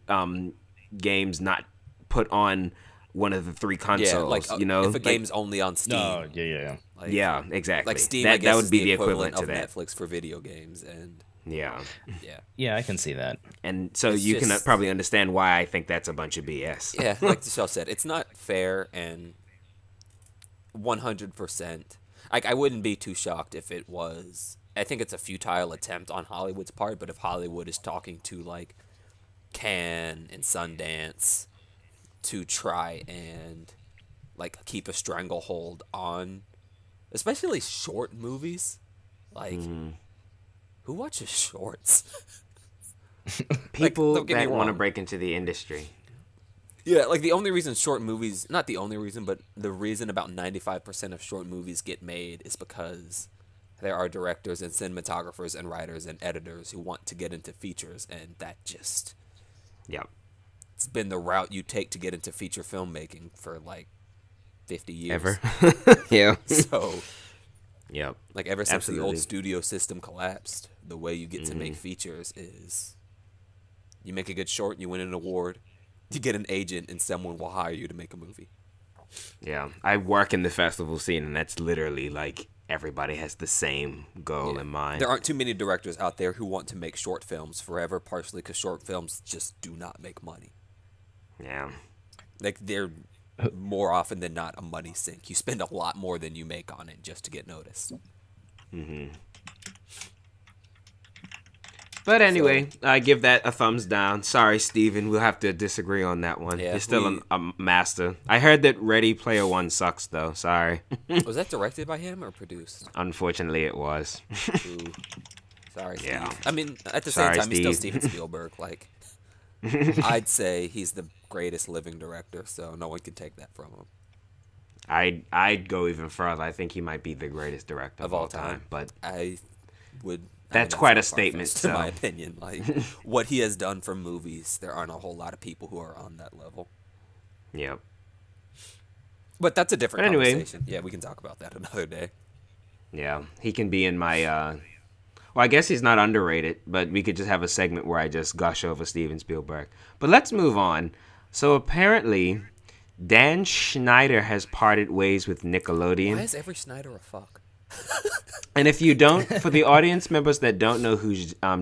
games not put on one of the three consoles. Yeah, like you know, if a game's only on Steam. Oh, yeah. Like, yeah, exactly. Like Steam, I guess, that would is be the equivalent to of that. Netflix for video games, and Yeah. yeah. Yeah, I can see that. And so It's you can just- probably understand why I think that's a bunch of BS. Yeah, like Tashel said, it's not fair, and 100%. Like, I wouldn't be too shocked if it was. I think it's a futile attempt on Hollywood's part, but if Hollywood is talking to like Cannes and Sundance to try and like keep a stranglehold on, especially short movies, like who watches shorts? People don't get me that want to wrong. break into the industry. Yeah, like the only reason short movies, not the only reason, but the reason about 95% of short movies get made is because there are directors and cinematographers and writers and editors who want to get into features, and that just, Yep. it's been the route you take to get into feature filmmaking for like 50 years. Ever. Yeah. So, Yep. like ever since the Absolutely. old studio system collapsed, the way you get to make features is you make a good short, you win an award, you get an agent, and someone will hire you to make a movie. Yeah. I work in the festival scene, and that's literally like everybody has the same goal Yeah. in mind. There aren't too many directors out there who want to make short films forever, partially because short films just do not make money. Yeah. Like, they're more often than not a money sink. You spend a lot more than you make on it just to get noticed. But anyway, I give that a thumbs down. Sorry, Steven. We'll have to disagree on that one. Yeah, You're still a master. I heard that Ready Player One sucks, though. Sorry. Was that directed by him or produced? Unfortunately, it was. Ooh. Sorry, Steve. Yeah. I mean, at the Sorry, same time, he's still Steve. Steven Spielberg. Like, I'd say he's the greatest living director, so no one can take that from him. I'd go even further. I think he might be the greatest director of all time. But I would. That's not quite a far-fetched, statement, in my so. opinion. Like, what he has done for movies, there aren't a whole lot of people who are on that level. yep. But that's a different But anyway. conversation. Yeah, we can talk about that another day. Yeah, he can be in my. Well, I guess he's not underrated, but we could just have a segment where I just gush over Steven Spielberg. But let's move on. So apparently, Dan Schneider has parted ways with Nickelodeon. Why is every Schneider a fuck? And if you don't, for the audience members that don't know who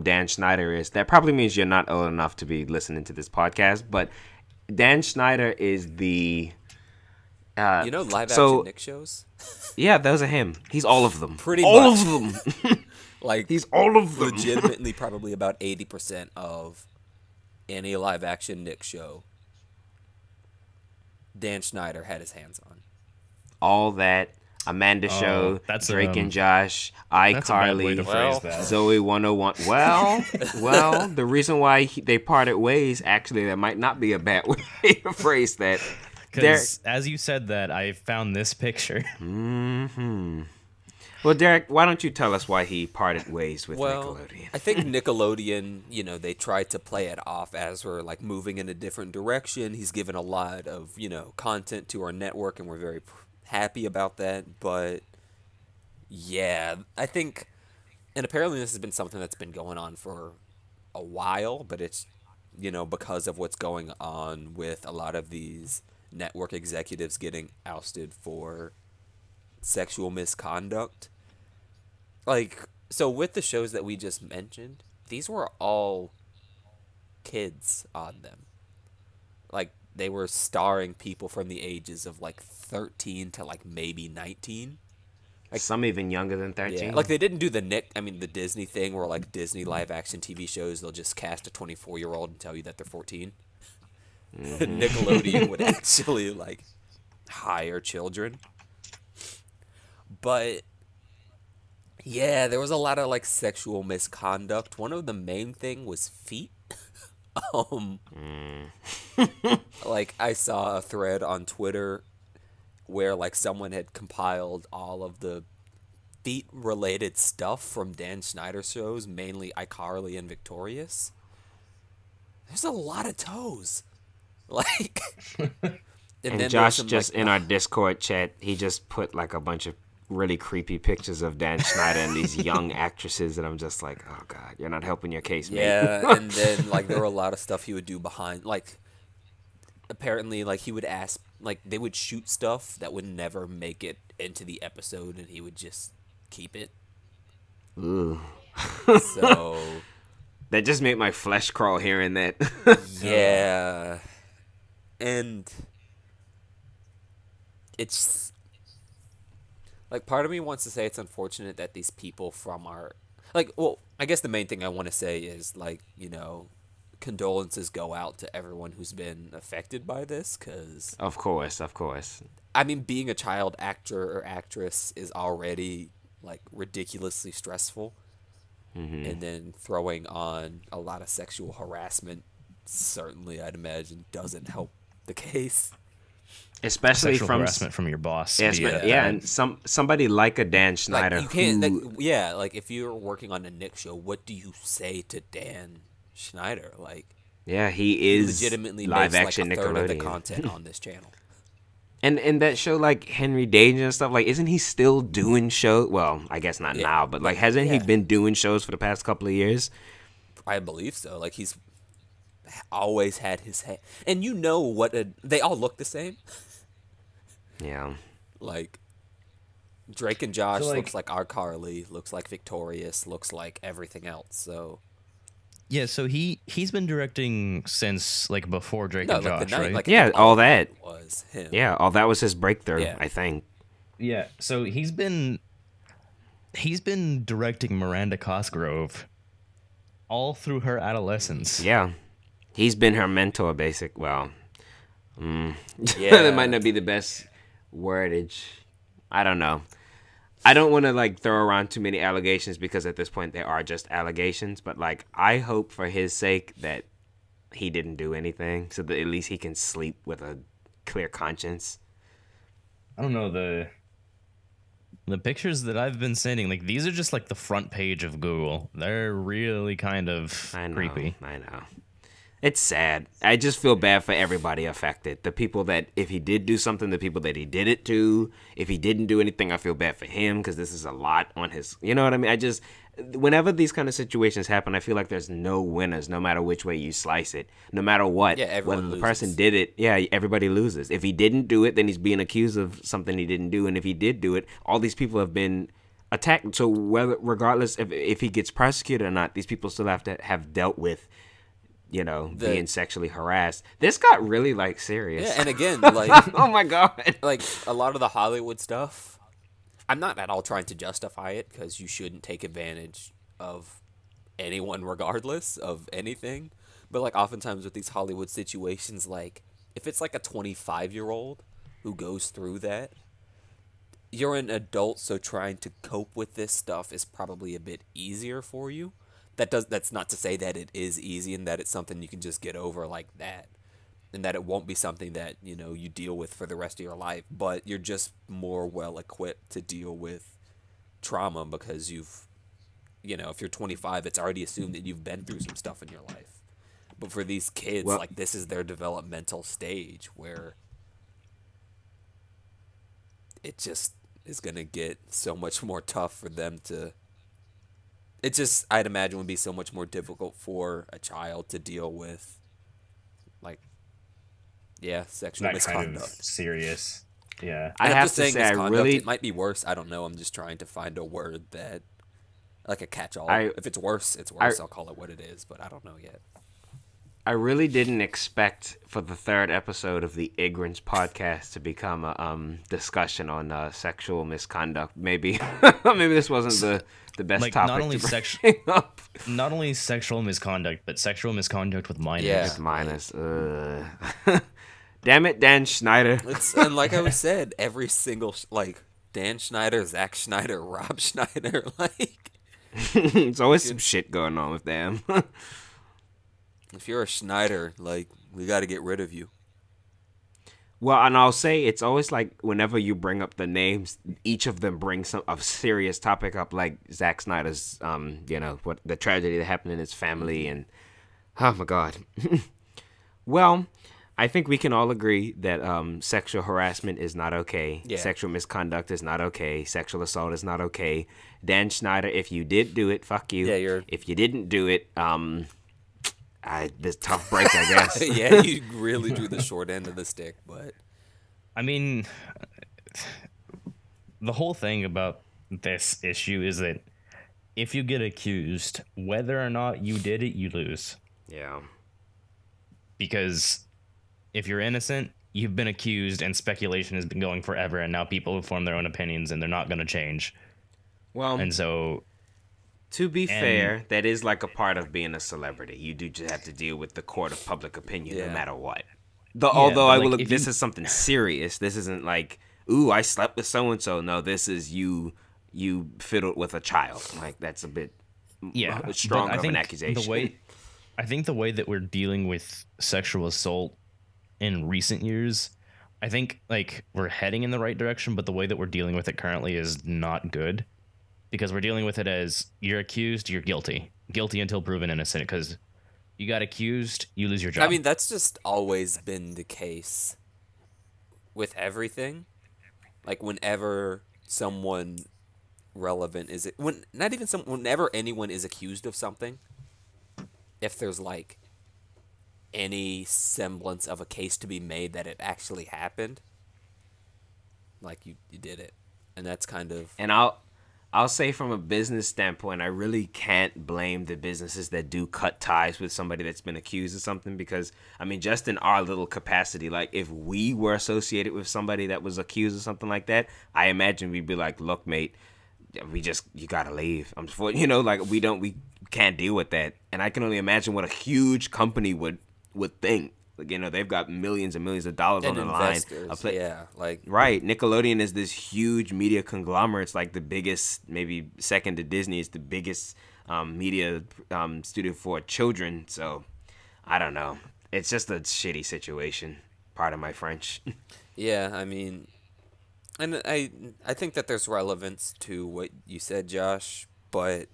Dan Schneider is, that probably means you're not old enough to be listening to this podcast. But Dan Schneider is the. You know live action so- Nick shows? Yeah, those are him. He's all of them. Pretty all much. of them. Like, He's all of them. legitimately probably about 80% of any live action Nick show Dan Schneider had his hands on. All that. Amanda Show, that's, Drake and Josh, iCarly, phrase that. Zoe 101. Well, the reason why they parted ways, actually, that might not be a bad way to phrase that. Derek, Because as you said that, I found this picture. well, Derek, why don't you tell us why he parted ways with Well, Nickelodeon? I think Nickelodeon, you know, they tried to play it off as we're like moving in a different direction. He's given a lot of, you know, content to our network, and we're very happy about that. But yeah, I think, and apparently this has been something that's been going on for a while, but it's because of what's going on with a lot of these network executives getting ousted for sexual misconduct. Like, so with the shows that we just mentioned, these were all kids on them. Like, they were starring people from the ages of like 13 to like maybe 19. Like, some even younger than 13. Yeah, like they didn't do the Disney thing where like Disney live action TV shows, they'll just cast a 24-year-old and tell you that they're 14. Nickelodeon would actually like hire children. But yeah, there was a lot of like sexual misconduct. One of the main thing was feet. Like I saw a thread on Twitter where like someone had compiled all of the feet related stuff from Dan Schneider shows, mainly iCarly and Victorious. There's a lot of toes. Like and then Josh some, just like, in our Discord chat, he just put like a bunch of really creepy pictures of Dan Schneider and these young actresses, and I'm just like, oh god, you're not helping your case, mate. yeah, and then like there were a lot of stuff he would do behind, like apparently like he would ask, like they would shoot stuff that would never make it into the episode, and he would just keep it. Ooh. So that just made my flesh crawl hearing that. yeah, and it's like part of me wants to say it's unfortunate that these people from our I guess the main thing I want to say is like, condolences go out to everyone who's been affected by this, because Of course. I mean, being a child actor or actress is already like ridiculously stressful, and then throwing on a lot of sexual harassment certainly, I'd imagine, doesn't help the case. Especially Sexual from harassment from your boss. and somebody like a Dan Schneider. Like you can't, who, like if you're working on a Nick show, what do you say to Dan Schneider? Like, he is legitimately live makes action like a third of the Nickelodeon. content on this channel. And that show like Henry Danger and stuff, like isn't he still doing shows? Well, I guess not now, but like hasn't he been doing shows for the past couple of years? I believe so. Like he's always had his head, and they all look the same. Yeah. Like Drake and Josh So, like- looks like iCarly, looks like Victorious, looks like everything else. So Yeah, so he's been directing since like before Drake and like Josh, the night, right? like Yeah, all that. was him. Yeah, all that was his breakthrough, Yeah. I think. Yeah, so he's been directing Miranda Cosgrove all through her adolescence. Yeah. He's been her mentor, that Yeah. might not be the best wordage. I don't know. I don't want to like throw around too many allegations, because at this point they are just allegations, but like I hope for his sake that he didn't do anything, so that at least he can sleep with a clear conscience. I don't know, the pictures that I've been sending, like these are just like the front page of Google. They're really kind of creepy. I know. It's sad. I just feel bad for everybody affected. The people that, if he did do something, the people that he did it to. If he didn't do anything, I feel bad for him, because this is a lot on his, you know what I mean? Whenever these kind of situations happen, I feel like there's no winners, no matter which way you slice it. No matter what, everyone whether the loses. person did it, everybody loses. If he didn't do it, then he's being accused of something he didn't do. And if he did do it, all these people have been attacked. So regardless if he gets prosecuted or not, these people still have to have dealt with being sexually harassed. This got really like serious. Yeah, and again, like oh my god, like a lot of the Hollywood stuff, I'm not at all trying to justify it, because you shouldn't take advantage of anyone regardless of anything. But like oftentimes with these Hollywood situations, like if it's like a 25-year-old who goes through that, you're an adult, so trying to cope with this stuff is probably a bit easier for you. That's not to say that it is easy and that it's something you can just get over like that, and that it won't be something that you deal with for the rest of your life, but you're just more well equipped to deal with trauma, because if you're 25, it's already assumed that you've been through some stuff in your life. But for these kids, like this is their developmental stage where it just is gonna get so much more tough for them to. It just, I'd imagine, would be so much more difficult for a child to deal with Like, yeah, sexual That misconduct. kind of serious. Yeah. I And I'm have just to saying say, I misconduct. really, It might be worse. I don't know. I'm just trying to find a word that, like a catch-all. I- If it's worse, it's worse. I'll call it what it is, but I don't know yet. I really didn't expect for the third episode of the Ig'rance podcast to become a discussion on sexual misconduct. Maybe, maybe this wasn't the best Like, topic not only to bring up. Not only sexual misconduct, but sexual misconduct with minors. Yeah. With minus. Damn it, Dan Schneider. And like I said, every single like Dan Schneider, Zach Schneider, Rob Schneider, like There's always some shit going on with them. if you're a Schneider, like we got to get rid of you. Well, and I'll say it's always like whenever you bring up the names, each of them brings a serious topic up, like Zack Snyder's, what the tragedy that happened in his family, and oh my god. Well, I think we can all agree that sexual harassment is not okay. Yeah. Sexual misconduct is not okay. Sexual assault is not okay. Dan Schneider, if you did do it, fuck you. Yeah, If you didn't do it, this tough break, I guess. Yeah, you really drew the short end of the stick, but I mean, the whole thing about this issue is that if you get accused, whether or not you did it, you lose. Yeah. Because if you're innocent, you've been accused and speculation has been going forever, and now people have formed their own opinions and they're not going to change. Well, And so, to be fair, that is like a part of being a celebrity. You do just have to deal with the court of public opinion no Yeah. matter what. Although but I like, will, if this you- is something serious. This isn't like, ooh, I slept with so and so. No, this is you fiddled with a child. Like that's a bit yeah, strong but I of think an accusation. I think the way that we're dealing with sexual assault in recent years, I think like we're heading in the right direction, but the way that we're dealing with it currently is not good, because we're dealing with it as you're accused, you're guilty until proven innocent, because you got accused, you lose your job. I mean that's just always been the case with everything. Like whenever someone relevant is it whenever anyone is accused of something, if there's like any semblance of a case to be made that it actually happened, like you did it, and that's kind of And I'll say from a business standpoint, I really can't blame the businesses that do cut ties with somebody that's been accused of something, because I mean, just in our little capacity, like if we were associated with somebody that was accused of something like that, I imagine we'd be like, look, mate, you gotta leave. Like we can't deal with that. And I can only imagine what a huge company would think. Like, they've got millions and millions of dollars on and the line. investors, yeah, like Right. Nickelodeon is this huge media conglomerate. It's like the biggest, maybe second to Disney, it's the biggest media studio for children. So, I don't know. It's just a shitty situation. Pardon my French. yeah, I mean, and I think that there's relevance to what you said, Josh, but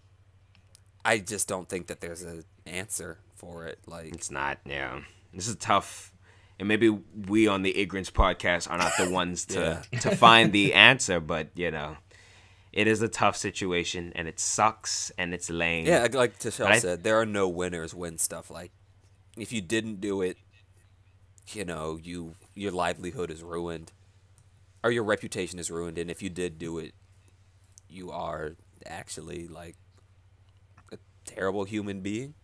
I just don't think that there's an answer for it. Like It's not, yeah. This is tough. And maybe we on the Ig'rance podcast are not the ones to find the answer, but, it is a tough situation, and it sucks, and it's lame. yeah, like Tashel But said, there are no winners when stuff like if you didn't do it, your livelihood is ruined, or your reputation is ruined, and if you did do it, you are actually like a terrible human being.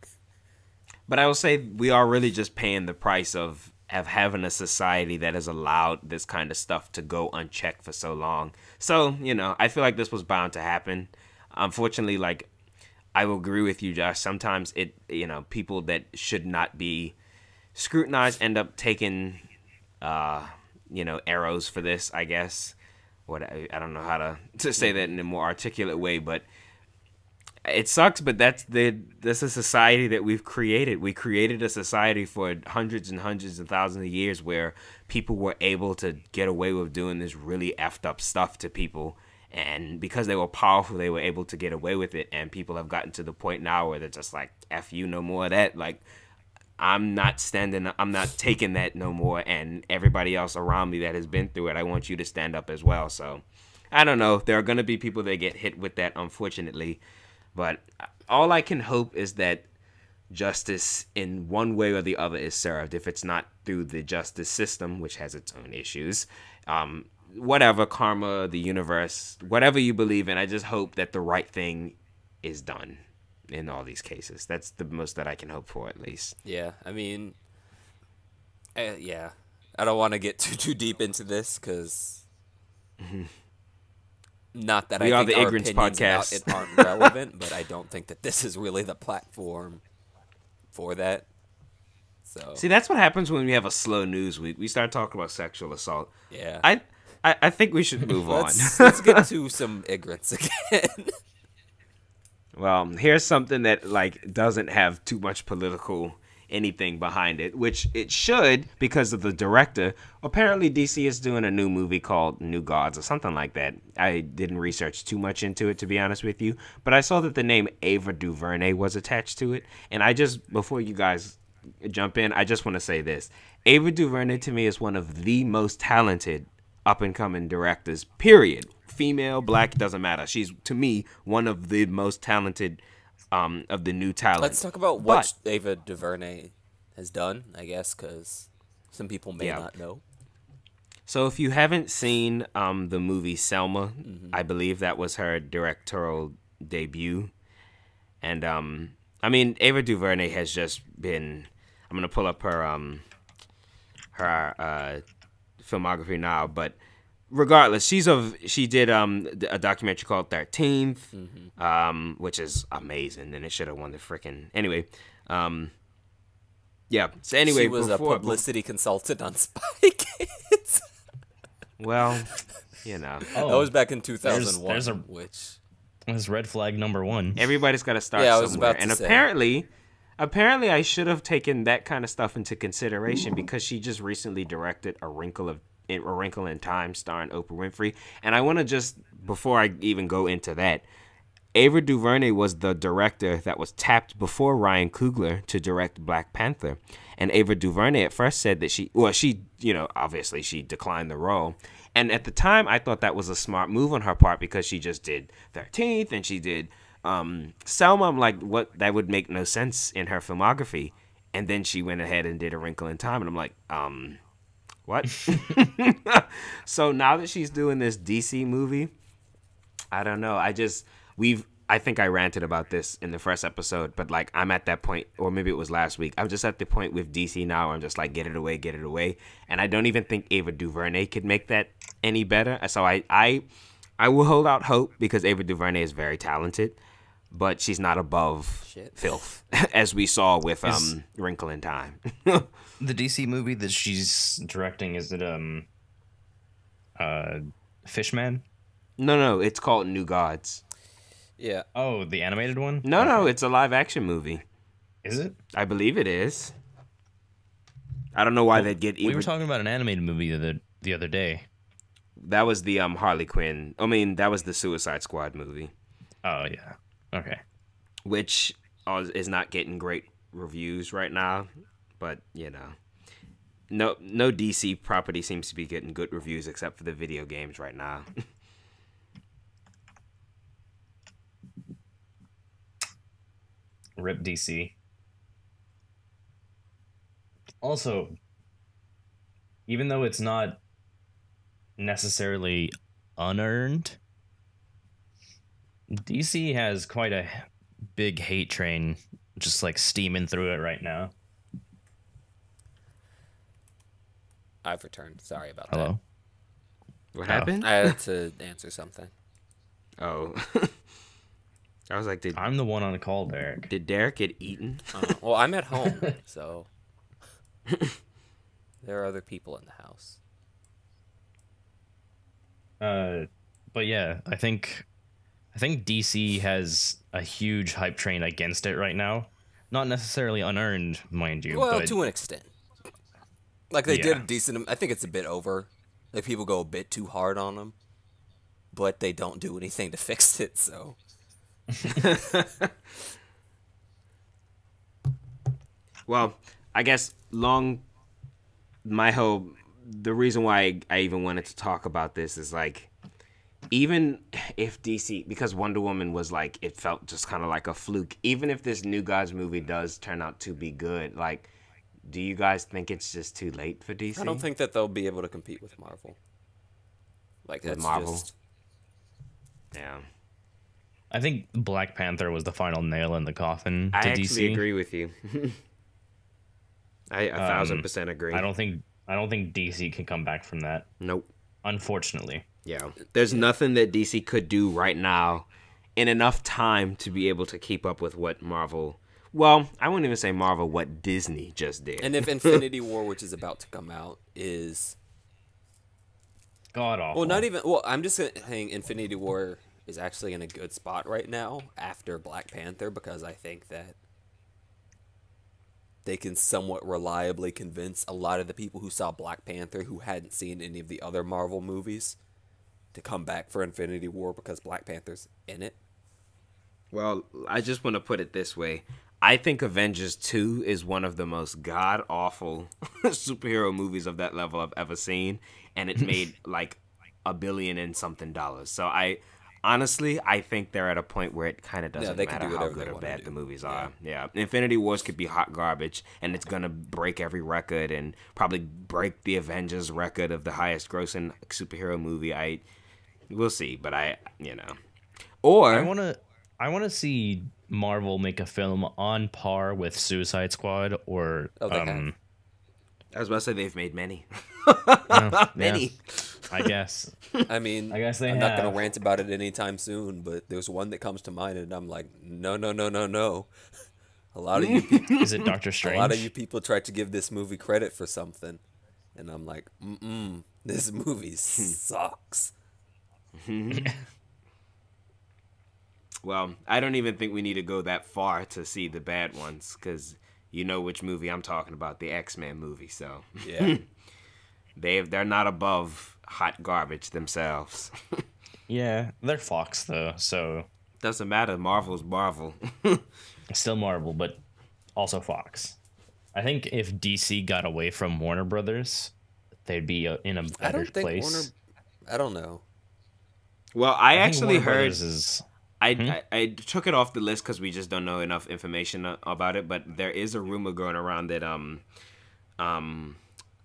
But I will say we are really just paying the price of having a society that has allowed this kind of stuff to go unchecked for so long. So, I feel like this was bound to happen. Unfortunately, like, I will agree with you, Josh. Sometimes people that should not be scrutinized end up taking, arrows for this, I guess. I don't know how to say that in a more articulate way, but it sucks, but that's a society that we've created. We created a society for hundreds and hundreds and thousands of years where people were able to get away with doing this really effed up stuff to people. And because they were powerful, they were able to get away with it. And people have gotten to the point now where they're just like, F you, no more of that. Like, I'm not taking that no more. And everybody else around me that has been through it, I want you to stand up as well. So, I don't know. There are going to be people that get hit with that, unfortunately. But all I can hope is that justice in one way or the other is served. If it's not through the justice system, which has its own issues, whatever, karma, the universe, whatever you believe in, I just hope that the right thing is done in all these cases. That's the most that I can hope for, at least. Yeah, I mean, yeah. I don't want to get too deep into this because not that We I are think the our Ig'rance opinions about podcast. it aren't relevant, but I don't think that this is really the platform for that. So See, that's what happens when we have a slow news week. We start talking about sexual assault. yeah, I think we should move on. let's get to some Ig'rance again. Well, here's something that like doesn't have too much political anything behind it, which it should because of the director. Apparently, DC is doing a new movie called New Gods or something like that. I didn't research too much into it, to be honest with you, but I saw that the name Ava DuVernay was attached to it, and I just, before you guys jump in, I just want to say this. Ava DuVernay to me is one of the most talented up-and-coming directors, period. Female, black, doesn't matter. She's, to me, one of the most talented of the new talent. Let's talk about what Ava DuVernay has done, I guess, because some people may not know. So if you haven't seen the movie Selma, I believe that was her directorial debut. And, I mean, Ava DuVernay has just been... I'm going to pull up her filmography now, but regardless, she did a documentary called 13th, which is amazing, and it should have won the freaking... Anyway, yeah. So anyway, she was a publicity consultant on Spy Kids. Well, you know. That was back in 2001, There's red flag number one. Everybody's got to start somewhere. I was about to say. Apparently I should have taken that kind of stuff into consideration because she just recently directed A Wrinkle in Time starring Oprah Winfrey. And I want to just, before I even go into that, Ava DuVernay was the director that was tapped before Ryan Coogler to direct Black Panther. And Ava DuVernay at first said that she, obviously she declined the role. And at the time, I thought that was a smart move on her part because she just did 13th and she did Selma. I'm like, what? That would make no sense in her filmography. And then she went ahead and did A Wrinkle in Time. And I'm like, what? So now that she's doing this DC movie, I don't know. I think I ranted about this in the first episode, but like I'm at that point, or maybe it was last week. I'm just at the point with DC now where I'm just like, get it away. And I don't even think Ava DuVernay could make that any better. So I will hold out hope because Ava DuVernay is very talented, but she's not above filth, as we saw with Wrinkle in Time. The DC movie that she's directing, is it Fishman? No, it's called New Gods. Yeah. Oh, the animated one? No, it's a live action movie. Is it? I believe it is. I don't know why they'd get... We were talking about an animated movie the other day. That was the Harley Quinn. I mean, that was the Suicide Squad movie. Oh, yeah. Okay. Which is not getting great reviews right now. But, no DC property seems to be getting good reviews except for the video games right now. Rip DC. Also, even though it's not necessarily unearned, DC has quite a big hate train just like steaming through it right now. I've returned. Sorry about Hello? What happened? that. I had to answer something. Oh. I was like, I'm the one on the call, Derek. Did Derek get eaten? Well, I'm at home, so there are other people in the house. But yeah, I think DC has a huge hype train against it right now. Not necessarily unearned, mind you. Well, but to an extent. Like they did a decent. I think it's a bit over. Like people go a bit too hard on them, but they don't do anything to fix it. So. Well, I guess the reason why I even wanted to talk about this is like, even if DC, because Wonder Woman was like, it felt just kind of like a fluke. Even if this New Gods movie does turn out to be good, like, do you guys think it's just too late for DC? I don't think that they'll be able to compete with Marvel. Like, that's Marvel? just... Yeah. I think Black Panther was the final nail in the coffin I to actually DC. agree with you. I 1,000% agree. I don't think DC can come back from that. Nope. Unfortunately. Yeah. There's nothing that DC could do right now in enough time to be able to keep up with what Marvel... Well, I wouldn't even say Marvel, what Disney just did. And if Infinity War, which is about to come out, is... God awful. Well, not even... Well, I'm just saying Infinity War is actually in a good spot right now after Black Panther, because I think that they can somewhat reliably convince a lot of the people who saw Black Panther who hadn't seen any of the other Marvel movies to come back for Infinity War because Black Panther's in it. Well, I just want to put it this way. I think Avengers 2 is one of the most god-awful superhero movies of that level I've ever seen, and it made like $1 billion and something. So I think they're at a point where it kind of doesn't matter how good or bad the movies are. Yeah, Infinity Wars could be hot garbage, and it's gonna break every record and probably break the Avengers record of the highest grossing superhero movie. We'll see, but or I wanna see Marvel make a film on par with Suicide Squad or I was about to say they've made many. Many. Yeah, I guess. I mean, I guess I'm not going to rant about it anytime soon, but there's one that comes to mind, and I'm like, no. A lot of you people, Is it Doctor Strange? a lot of you people tried to give this movie credit for something, and I'm like, this movie sucks. Well, I don't even think we need to go that far to see the bad ones, because you know which movie I'm talking about, the X-Men movie. So Yeah. they're not above hot garbage themselves. Yeah, they're Fox though, so Doesn't matter. Marvel's Marvel. still Marvel, but also Fox. I think if DC got away from Warner Brothers, they'd be in a I better don't think place. I don't know. Well, I think actually Warner heard. Brothers is I took it off the list because we just don't know enough information about it. But there is a rumor going around that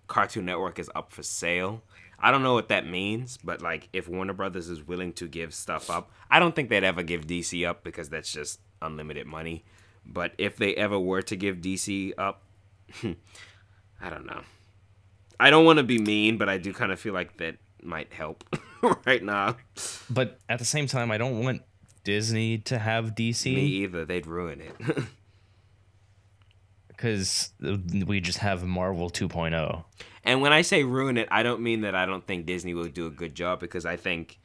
Cartoon Network is up for sale. I don't know what that means, but like if Warner Brothers is willing to give stuff up, I don't think they'd ever give DC up because that's just unlimited money. But if they ever were to give DC up, I don't know. I don't want to be mean, but I do kind of feel like that might help right now. But at the same time, I don't want Disney to have DC. Me either. They'd ruin it. Because we just have Marvel 2.0. And when I say ruin it, I don't mean that I don't think Disney will do a good job, because I think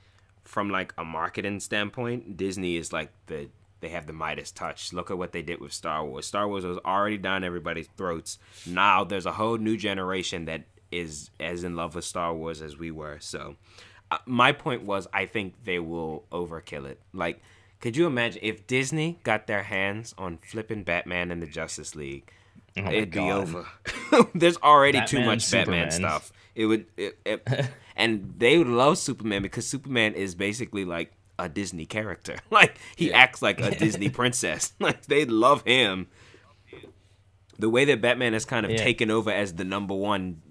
from like a marketing standpoint, Disney is like they have the Midas touch. Look at what they did with Star Wars. Star Wars was already down everybody's throats. Now there's a whole new generation that is as in love with Star Wars as we were. So my point was, I think they will overkill it. Like, could you imagine if Disney got their hands on flipping Batman and the Justice League? It'd be over. There's already too much Batman stuff. And they would love Superman because Superman is basically like a Disney character. Like he acts like a Disney princess. Like they love him. The way that Batman is kind of taken over as the number one,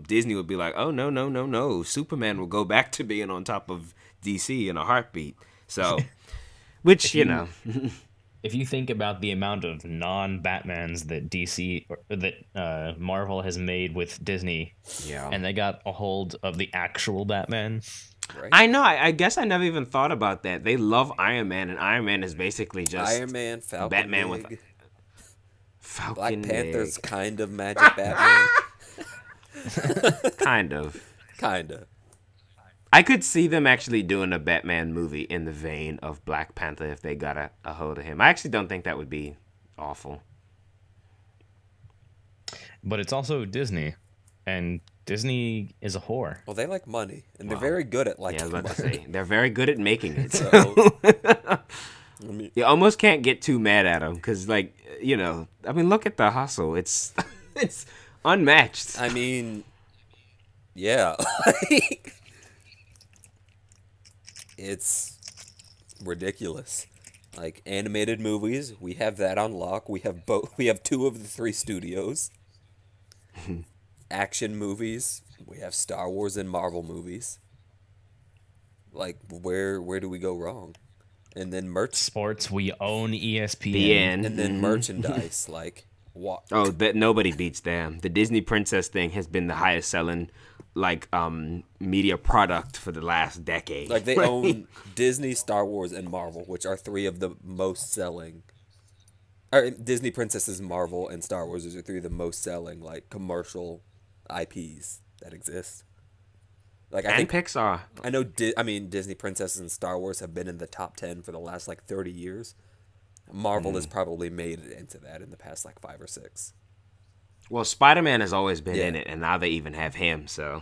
Disney would be like, oh no. Superman will go back to being on top of DC in a heartbeat. So, which If you think about the amount of non-Batmans that Marvel has made with Disney, and they got a hold of the actual Batman. Right? I know. I guess I never even thought about that. They love Iron Man, and Iron Man is basically just Iron Man, Falcon, Batman Nig, with Falcon. Black Panther's Nig. kind of Magic Batman. Kind of. Kinda. I could see them actually doing a Batman movie in the vein of Black Panther if they got a hold of him. I actually don't think that would be awful. But it's also Disney, and Disney is a whore. Well, they like money, and they're very good at Yeah, I liking was about to money. say they're very good at making it. So, You almost can't get too mad at them because, like, I mean, look at the hustle. It's it's unmatched. I mean, yeah. it's ridiculous. Like animated movies, we have that on lock. We have both. We have 2 of the 3 studios. Action movies, we have Star Wars and Marvel movies. Like where do we go wrong? And then Sports, we own ESPN. The end. and then merchandise, like what? Oh, that nobody beats them. The Disney Princess thing has been the highest selling media product for the last decade. Like they own Disney, Star Wars, and Marvel, which are 3 of the most selling. Or Disney Princesses, Marvel, and Star Wars are 3 of the most selling like commercial IPs that exist. Like I and think Pixar. I know. Disney Princesses and Star Wars have been in the top 10 for the last like 30 years. Marvel has probably made it into that in the past like 5 or 6. Well, Spider-Man has always been Yeah. in it, and now they even have him. So,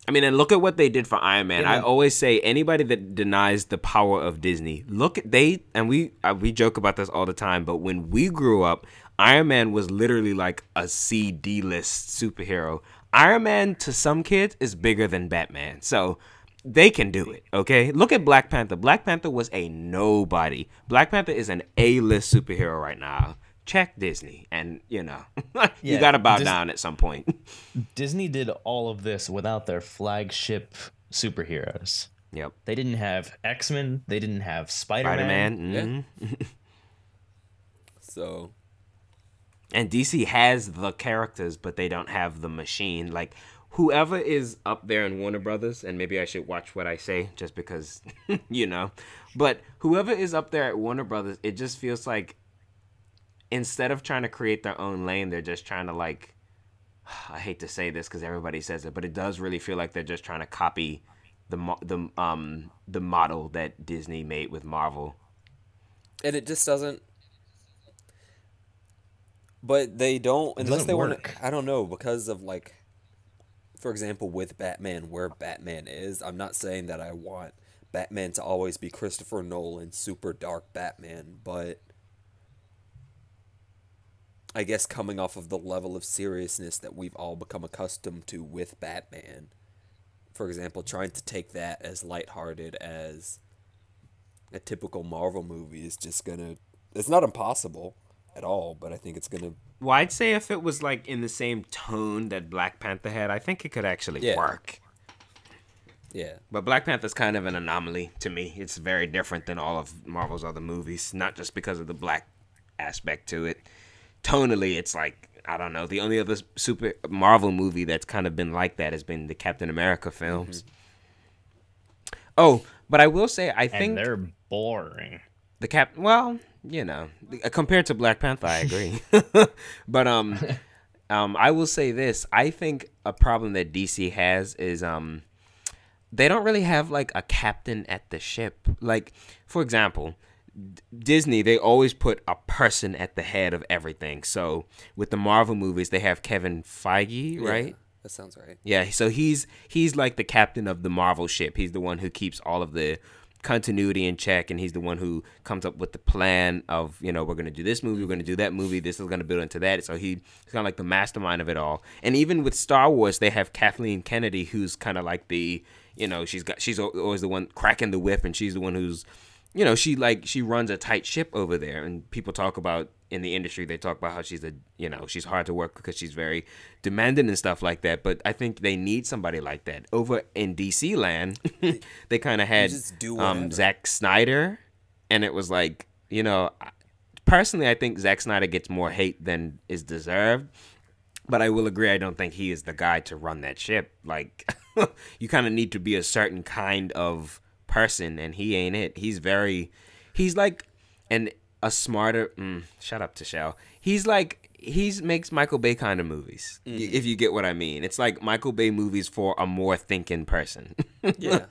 I mean, and look at what they did for Iron Man. I always say anybody that denies the power of Disney, we joke about this all the time. But when we grew up, Iron Man was literally like a C-D list superhero. Iron Man to some kids is bigger than Batman, so they can do it. Okay, look at Black Panther. Black Panther was a nobody. Black Panther is an A-list superhero right now. Check Disney, and you Yeah, gotta bow down at some point. Disney did all of this without their flagship superheroes. Yep. They didn't have X-Men. They didn't have Spider-Man. Spider-Man. So And DC has the characters, but they don't have the machine. Like, whoever is up there in Warner Brothers, and maybe I should watch what I say just because, but whoever is up there at Warner Brothers, it just feels like instead of trying to create their own lane, they're just trying to like, I hate to say this because everybody says it, but it does really feel like they're just trying to copy the model that Disney made with Marvel. and it just doesn't. But they don't unless doesn't they want work. to. I don't know because of like, for example, with Batman, where Batman is. I'm not saying that I want Batman to always be Christopher Nolan, super dark Batman, but I guess coming off of the level of seriousness that we've all become accustomed to with Batman, for example, trying to take that as lighthearted as a typical Marvel movie is just gonna. It's not impossible at all, but I think it's gonna. Well, I'd say if it was like in the same tone that Black Panther had, I think it could actually Yeah. work. Yeah. But Black Panther's kind of an anomaly to me. It's very different than all of Marvel's other movies, not just because of the black aspect to it. Tonally, it's like, I don't know, the only other super Marvel movie that's kind of been like that has been the Captain America films. Mm-hmm. Oh, but I will say, I think And they're boring. compared to Black Panther, I agree. But I will say this: I think a problem that DC has is they don't really have like a captain at the ship. Like, for example, Disney, they always put a person at the head of everything. So with the Marvel movies, they have Kevin Feige, right? Yeah, that sounds right. Yeah, so he's like the captain of the Marvel ship. He's the one who keeps all of the continuity in check, and he's the one who comes up with the plan of, we're going to do this movie, we're going to do that movie, this is going to build into that. So he's kind of like the mastermind of it all. And even with Star Wars, they have Kathleen Kennedy, who's kind of like the, she's always the one cracking the whip, and she's the one who's, she runs a tight ship over there. And people talk about, in the industry, they talk about how she's she's hard to work because she's very demanding and stuff like that. But I think they need somebody like that. Over in DC land, they kind of had just do whatever. Zack Snyder, and it was like, personally, I think Zack Snyder gets more hate than is deserved. But I will agree, I don't think he is the guy to run that ship. Like, you kind of need to be a certain kind of person, and he ain't it. He's like a smarter shut up, Tashel. He makes Michael Bay kind of movies, if you get what I mean. It's like Michael Bay movies for a more thinking person. Yeah.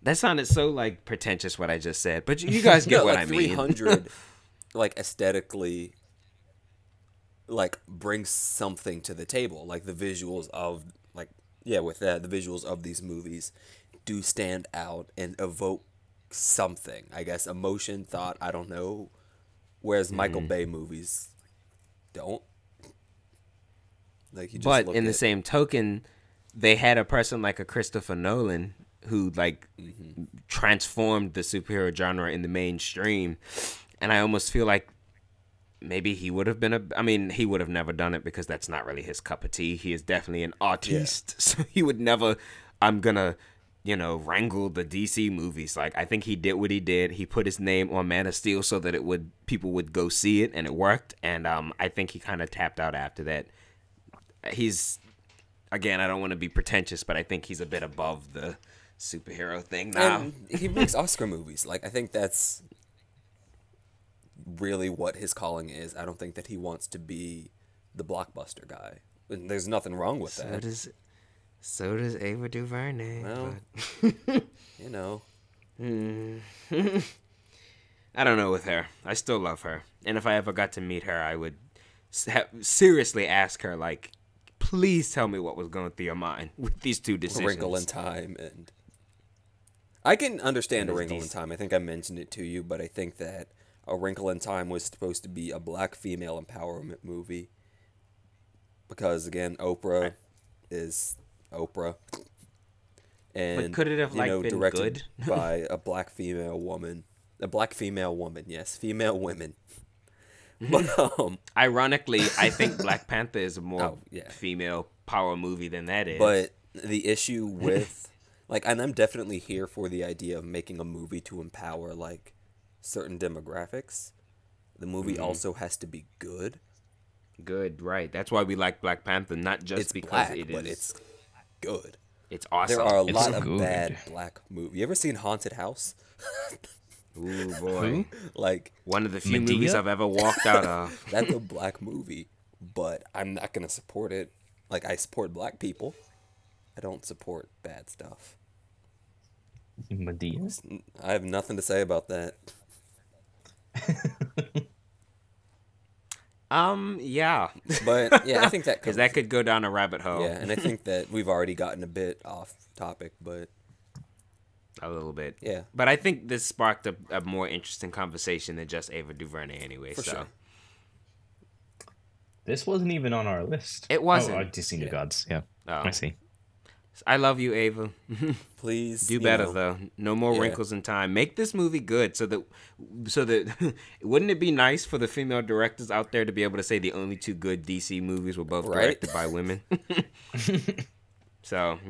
That sounded so like pretentious what I just said, but you guys get what like I mean. 300 like aesthetically like brings something to the table. Like the visuals of with that, the visuals of these movies do stand out and evoke something. I guess emotion, thought, I don't know. Whereas Michael Bay movies don't. Like you just But look in the at- same token, they had a person like a Christopher Nolan who like transformed the superhero genre in the mainstream, and I almost feel like maybe he would have been he would have never done it because that's not really his cup of tea. He is definitely an artiste, so he would never. I'm gonna, wrangle the DC movies. Like, I think he did what he did. He put his name on Man of Steel so that people would go see it, and it worked. And I think he kind of tapped out after that. He's, again, I don't want to be pretentious, but I think he's a bit above the superhero thing now. And he makes Oscar movies. Like, I think that's really what his calling is. I don't think that he wants to be the blockbuster guy. And there's nothing wrong with that. So does Ava DuVernay. Well, I don't know with her. I still love her. And if I ever got to meet her, I would seriously ask her, like, please tell me what was going through your mind with these two decisions. A Wrinkle in Time. And I can understand A Wrinkle in Time. I think I mentioned it to you, but I think that A Wrinkle in Time was supposed to be a black female empowerment movie. Because, again, Oprah is Oprah. And, but could it have been directed good? by a black female woman. A black female woman, yes. Female women. But, ironically, I think Black Panther is a more female power movie than that is. But the issue with, like, and I'm definitely here for the idea of making a movie to empower, like, certain demographics. The movie also has to be good. Good, right. That's why we like Black Panther, not just it's because black, it is. But it's good. It's awesome. There are a It's lot so of good. bad black movies. You ever seen Haunted House? Ooh, boy. Like, one of the few Medea? movies I've ever walked out of. that's a black movie, but I'm not going to support it. Like, I support black people. I don't support bad stuff. Medea? I have nothing to say about that. Yeah. But, yeah, I think that Because that could go down a rabbit hole. Yeah, and I think that we've already gotten a bit off topic, but A little bit. yeah. But I think this sparked a more interesting conversation than just Ava DuVernay anyway. For so sure. This wasn't even on our list. It wasn't. Oh, DC New Gods. Yeah. Oh. I see. I love you, Ava. Please Do better though. No more wrinkles in time. Make this movie good so that wouldn't it be nice for the female directors out there to be able to say the only two good DC movies were both directed by women? So,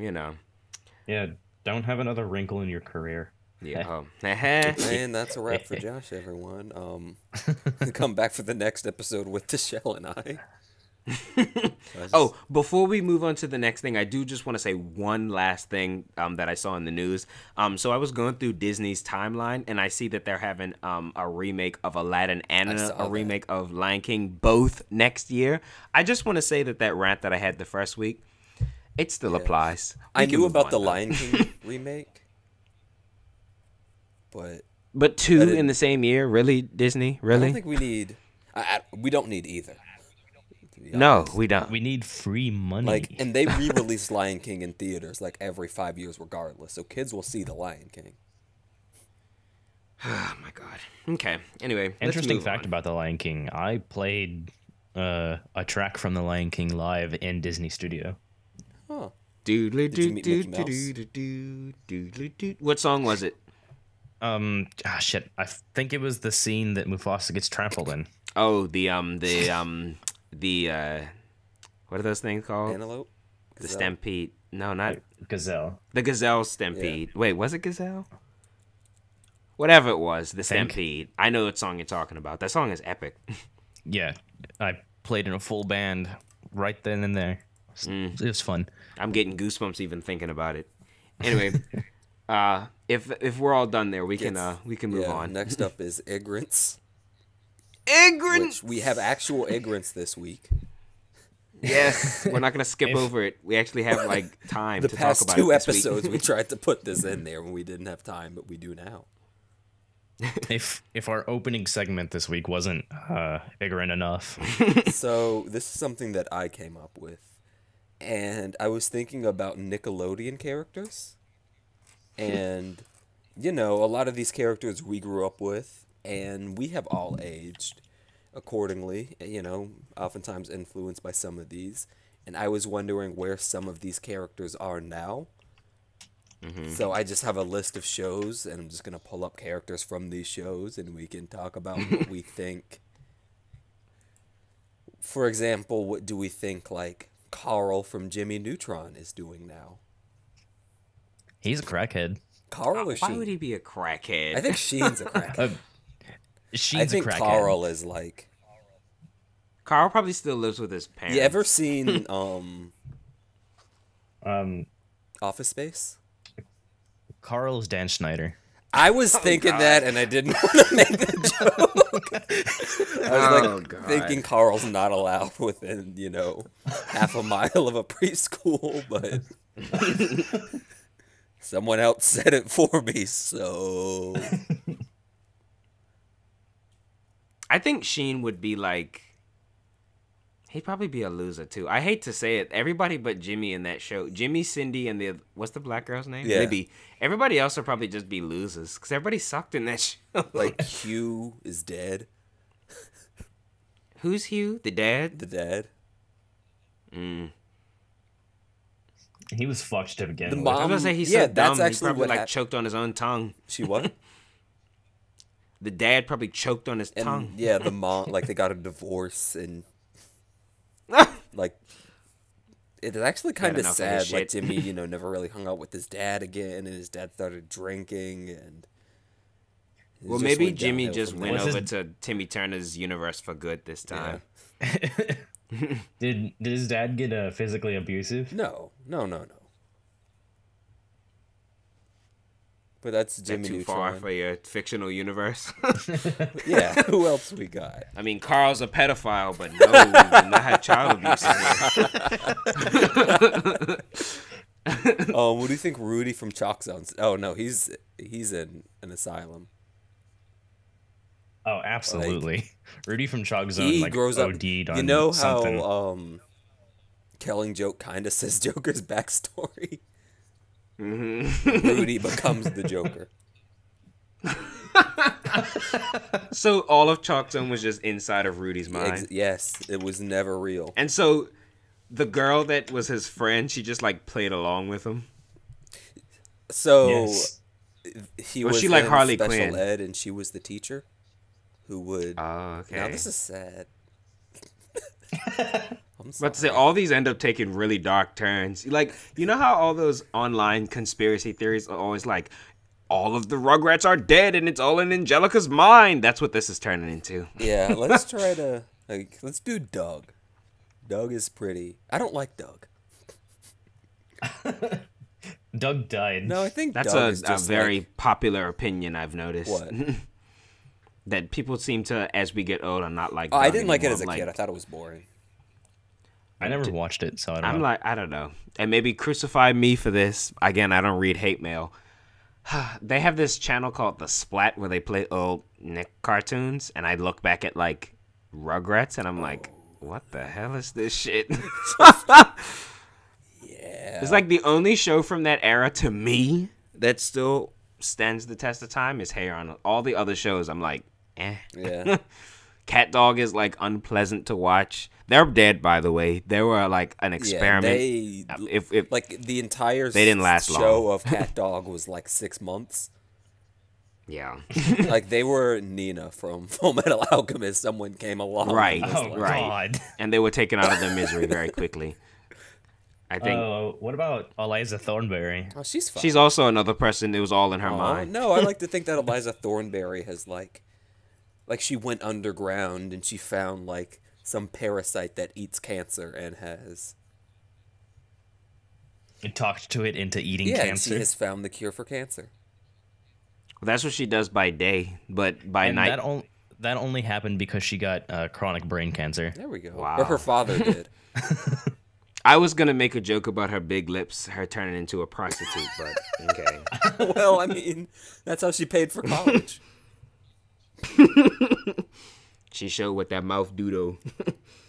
Yeah, don't have another wrinkle in your career. Yeah. And that's a wrap for Josh, everyone. Come back for the next episode with Tashel and I. Oh, before we move on to the next thing, I do just want to say one last thing that I saw in the news. So I was going through Disney's timeline, and I see that they're having a remake of Aladdin and a remake of Lion King both next year. I just want to say that rant that I had the first week, it still applies. I knew about the Lion King remake, but two in the same year, really, Disney, really? I don't think we need. We don't need either. No, we don't. We need free money. Like, and they re-release Lion King in theaters like every 5 years, regardless. So kids will see the Lion King. Oh my god. Okay. Anyway, Interesting fact about the Lion King. I played a track from the Lion King live in Disney Studio. Huh. Did you meet Mickey Mouse? What song was it? Shit. I think it was the scene that Mufasa gets trampled in. Oh, the what are those things called? Antelope? The stampede. No, not Gazelle. the gazelle stampede. Yeah. Wait, was it gazelle? Whatever it was, the stampede. I know what song you're talking about. That song is epic. Yeah, I played in a full band right then and there. It was fun. I'm getting goosebumps even thinking about it. Anyway, if we're all done there, we can move on. Next up is Ig'rance. Ig'rance. Which we have actual Ig'rance this week. Yes, we're not gonna skip over it. We actually have like time to talk about it. The past two episodes, we tried to put this in there when we didn't have time, but we do now. If our opening segment this week wasn't ignorant enough. So this is something that I came up with, and I was thinking about Nickelodeon characters, and a lot of these characters we grew up with. And we have all aged accordingly, oftentimes influenced by some of these. And I was wondering where some of these characters are now. So I just have a list of shows, and I'm just gonna pull up characters from these shows, and we can talk about what we think. For example, what do we think like Carl from Jimmy Neutron is doing now? He's a crackhead. Carl or Why Sheen? would he be a crackhead? I think Sheen's a crackhead. Sheen's I think a crackhead. Carl is like. Carl probably still lives with his parents. You ever seen Office Space? Carl's Dan Schneider. I was thinking God. that, and I didn't want to make the joke. I was thinking Carl's not allowed within, half a mile of a preschool, but someone else said it for me, so. I think Sheen would be like. He'd probably be a loser too. I hate to say it. Everybody but Jimmy in that show, Jimmy, Cindy, and what's the black girl's name? Yeah. Libby. Everybody else would probably just be losers because everybody sucked in that show. Like Hugh is dead. Who's Hugh? The dad? The dad. He was fucked to begin The with. mom- I was gonna say he's yeah, so that's dumb. He actually probably what like hap- choked on his own tongue. She what? The dad probably choked on his And tongue. yeah, the mom, like they got a divorce, and like it's actually kind of enough of sad. this Like shit. Jimmy, never really hung out with his dad again, and his dad started drinking, and it Well, just maybe went Jimmy downhill just from went there. Was over his- to Timmy Turner's universe for good this time. Did his dad get physically abusive? No. But that's Is that Jimmy too Neutron. far for your fictional universe? Yeah, who else we got? I mean, Carl's a pedophile, but no, we did not have child abuse in here. What do you think Rudy from Chalk Zone's? Oh no, he's in an asylum. Oh, absolutely. Rudy from Chalk Zone He like grows up. OD'd on You know something. how Killing Joke kind of says Joker's backstory. Rudy becomes the Joker. So all of Chalk Zone was just inside of Rudy's mind. Yes, it was never real. And so the girl that was his friend, she just like played along with him. So Yes. he Was was she like in Harley special Quinn? ed, and she was the teacher who would. Oh, okay. Now this is sad. I'm sorry. But to say all these end up taking really dark turns. Like, you know how all those online conspiracy theories are always like, all of the Rugrats are dead and it's all in Angelica's mind. That's what this is turning into. Yeah, let's try to let's do Doug. Doug is pretty. I don't like Doug. Doug died. No, I think That's Doug a is just very like, popular opinion I've noticed. What? That people seem to, as we get older, not like. Oh, I Doug didn't like it anymore. as a I'm kid. I like, thought it was boring. I never watched it, so I don't I'm know. like, I don't know. And maybe crucify me for this. Again, I don't read hate mail. They have this channel called The Splat where they play old Nick cartoons, and I look back at like Rugrats, and I'm like, what the hell is this shit? Yeah. It's like the only show from that era to me that still stands the test of time is Hey Arnold. All the other shows, I'm like, eh. Yeah. Cat Dog is like unpleasant to watch. They're dead, by the way. They were like an experiment. Yeah, if like the entire They didn't last show long. of Cat Dog was like 6 months. yeah, Like they were Nina from Full Metal Alchemist. Someone came along. Right. and was Oh, like, right. God. and they were taken out of their misery very quickly. I think What about Eliza Thornberry? Oh, she's fine. she's also another person. It was all in her Oh, mind. no, I like to think that Eliza Thornberry has like she went underground and she found like some parasite that eats cancer and has It talked to it into eating and cancer. she has found the cure for cancer. That's what she does by day, but by and night. that only happened because she got chronic brain cancer. There we go. Wow. Or her father did. I was gonna make a joke about her big lips, her turning into a prostitute, but okay. Well, I mean, that's how she paid for college. She showed what that mouth doodle.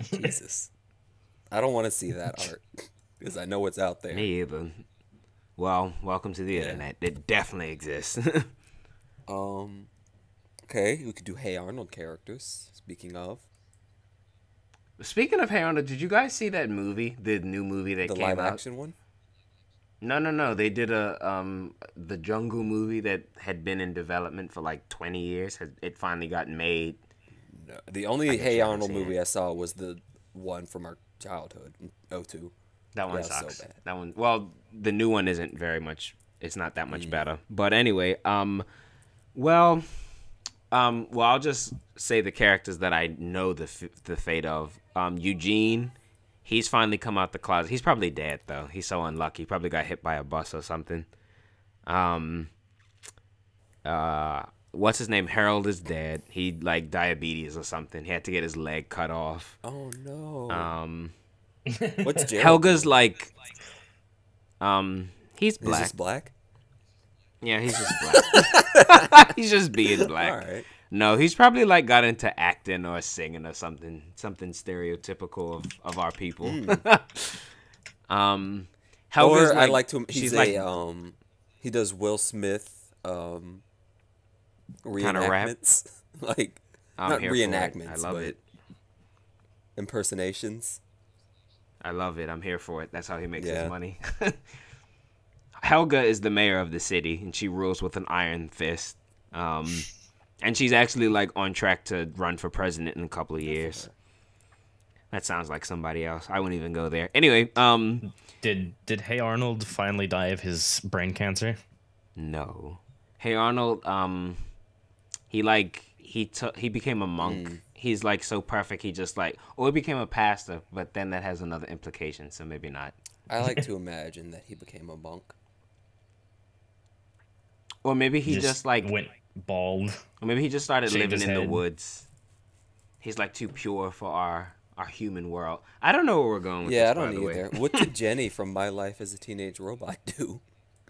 Jesus. I don't want to see that art because I know it's out there. Me either. Well, welcome to the internet. It definitely exists. Okay, we could do Hey Arnold characters. Speaking of Speaking of Hey Arnold, did you guys see that movie? The new movie that the came live out? action one. No. They did the Jungle movie that had been in development for like 20 years. It finally got made. No, the only Hey Arnold movie I saw was the one from our childhood in '02. That one was sucks. so bad. That one. Well, the new one isn't very much. It's not that much better. But anyway, well, I'll just say the characters that I know the fate of. Eugene, he's finally come out the closet. He's probably dead though. He's so unlucky. He probably got hit by a bus or something. What's his name? Harold is dead. He like diabetes or something. He had to get his leg cut off. Oh no. What's Jared Helga's doing? like, he's black. He's just black? Yeah, he's just black. He's just being black. All right. No, he's probably like got into acting or singing or something stereotypical of our people. Helga's Or I like to. He's she's a like he does Will Smith Kinda rap? reenactments, like I'm not here for it. reenactments, I love but it. impersonations. I love it. I'm here for it. That's how he makes Yeah. his money. Helga is the mayor of the city, and she rules with an iron fist. And she's actually like on track to run for president in a couple of years. That sounds like somebody else. I wouldn't even go there. Anyway, Did Hey Arnold finally die of his brain cancer? no. Hey Arnold, he became a monk. He's like so perfect. He just like, or he became a pastor, but then that has another implication, so maybe not. I like to imagine that he became a monk. Or maybe he just like, went bald. or maybe he just started shaved living his in the head. woods. He's like too pure for our human world. I don't know where we're going with Yeah, this, I by don't the way. either. What did Jenny from My Life as a Teenage Robot do?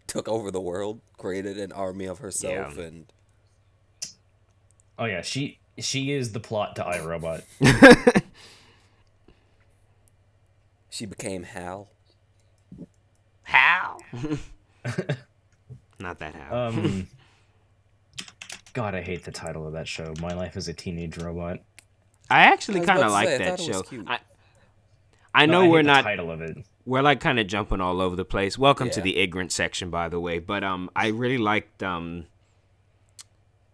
Took over the world, created an army of herself, Yeah. and Oh yeah, she is the plot to iRobot. she became Hal. How? Not that how. God, I hate the title of that show. My Life as a Teenage Robot. I actually I was kind about of to like say, I that thought it was show. cute. I No, know I hate we're the not. title of it. We're like kind of jumping all over the place. Welcome to Yeah. the Ig'rance section, by the way. But I really liked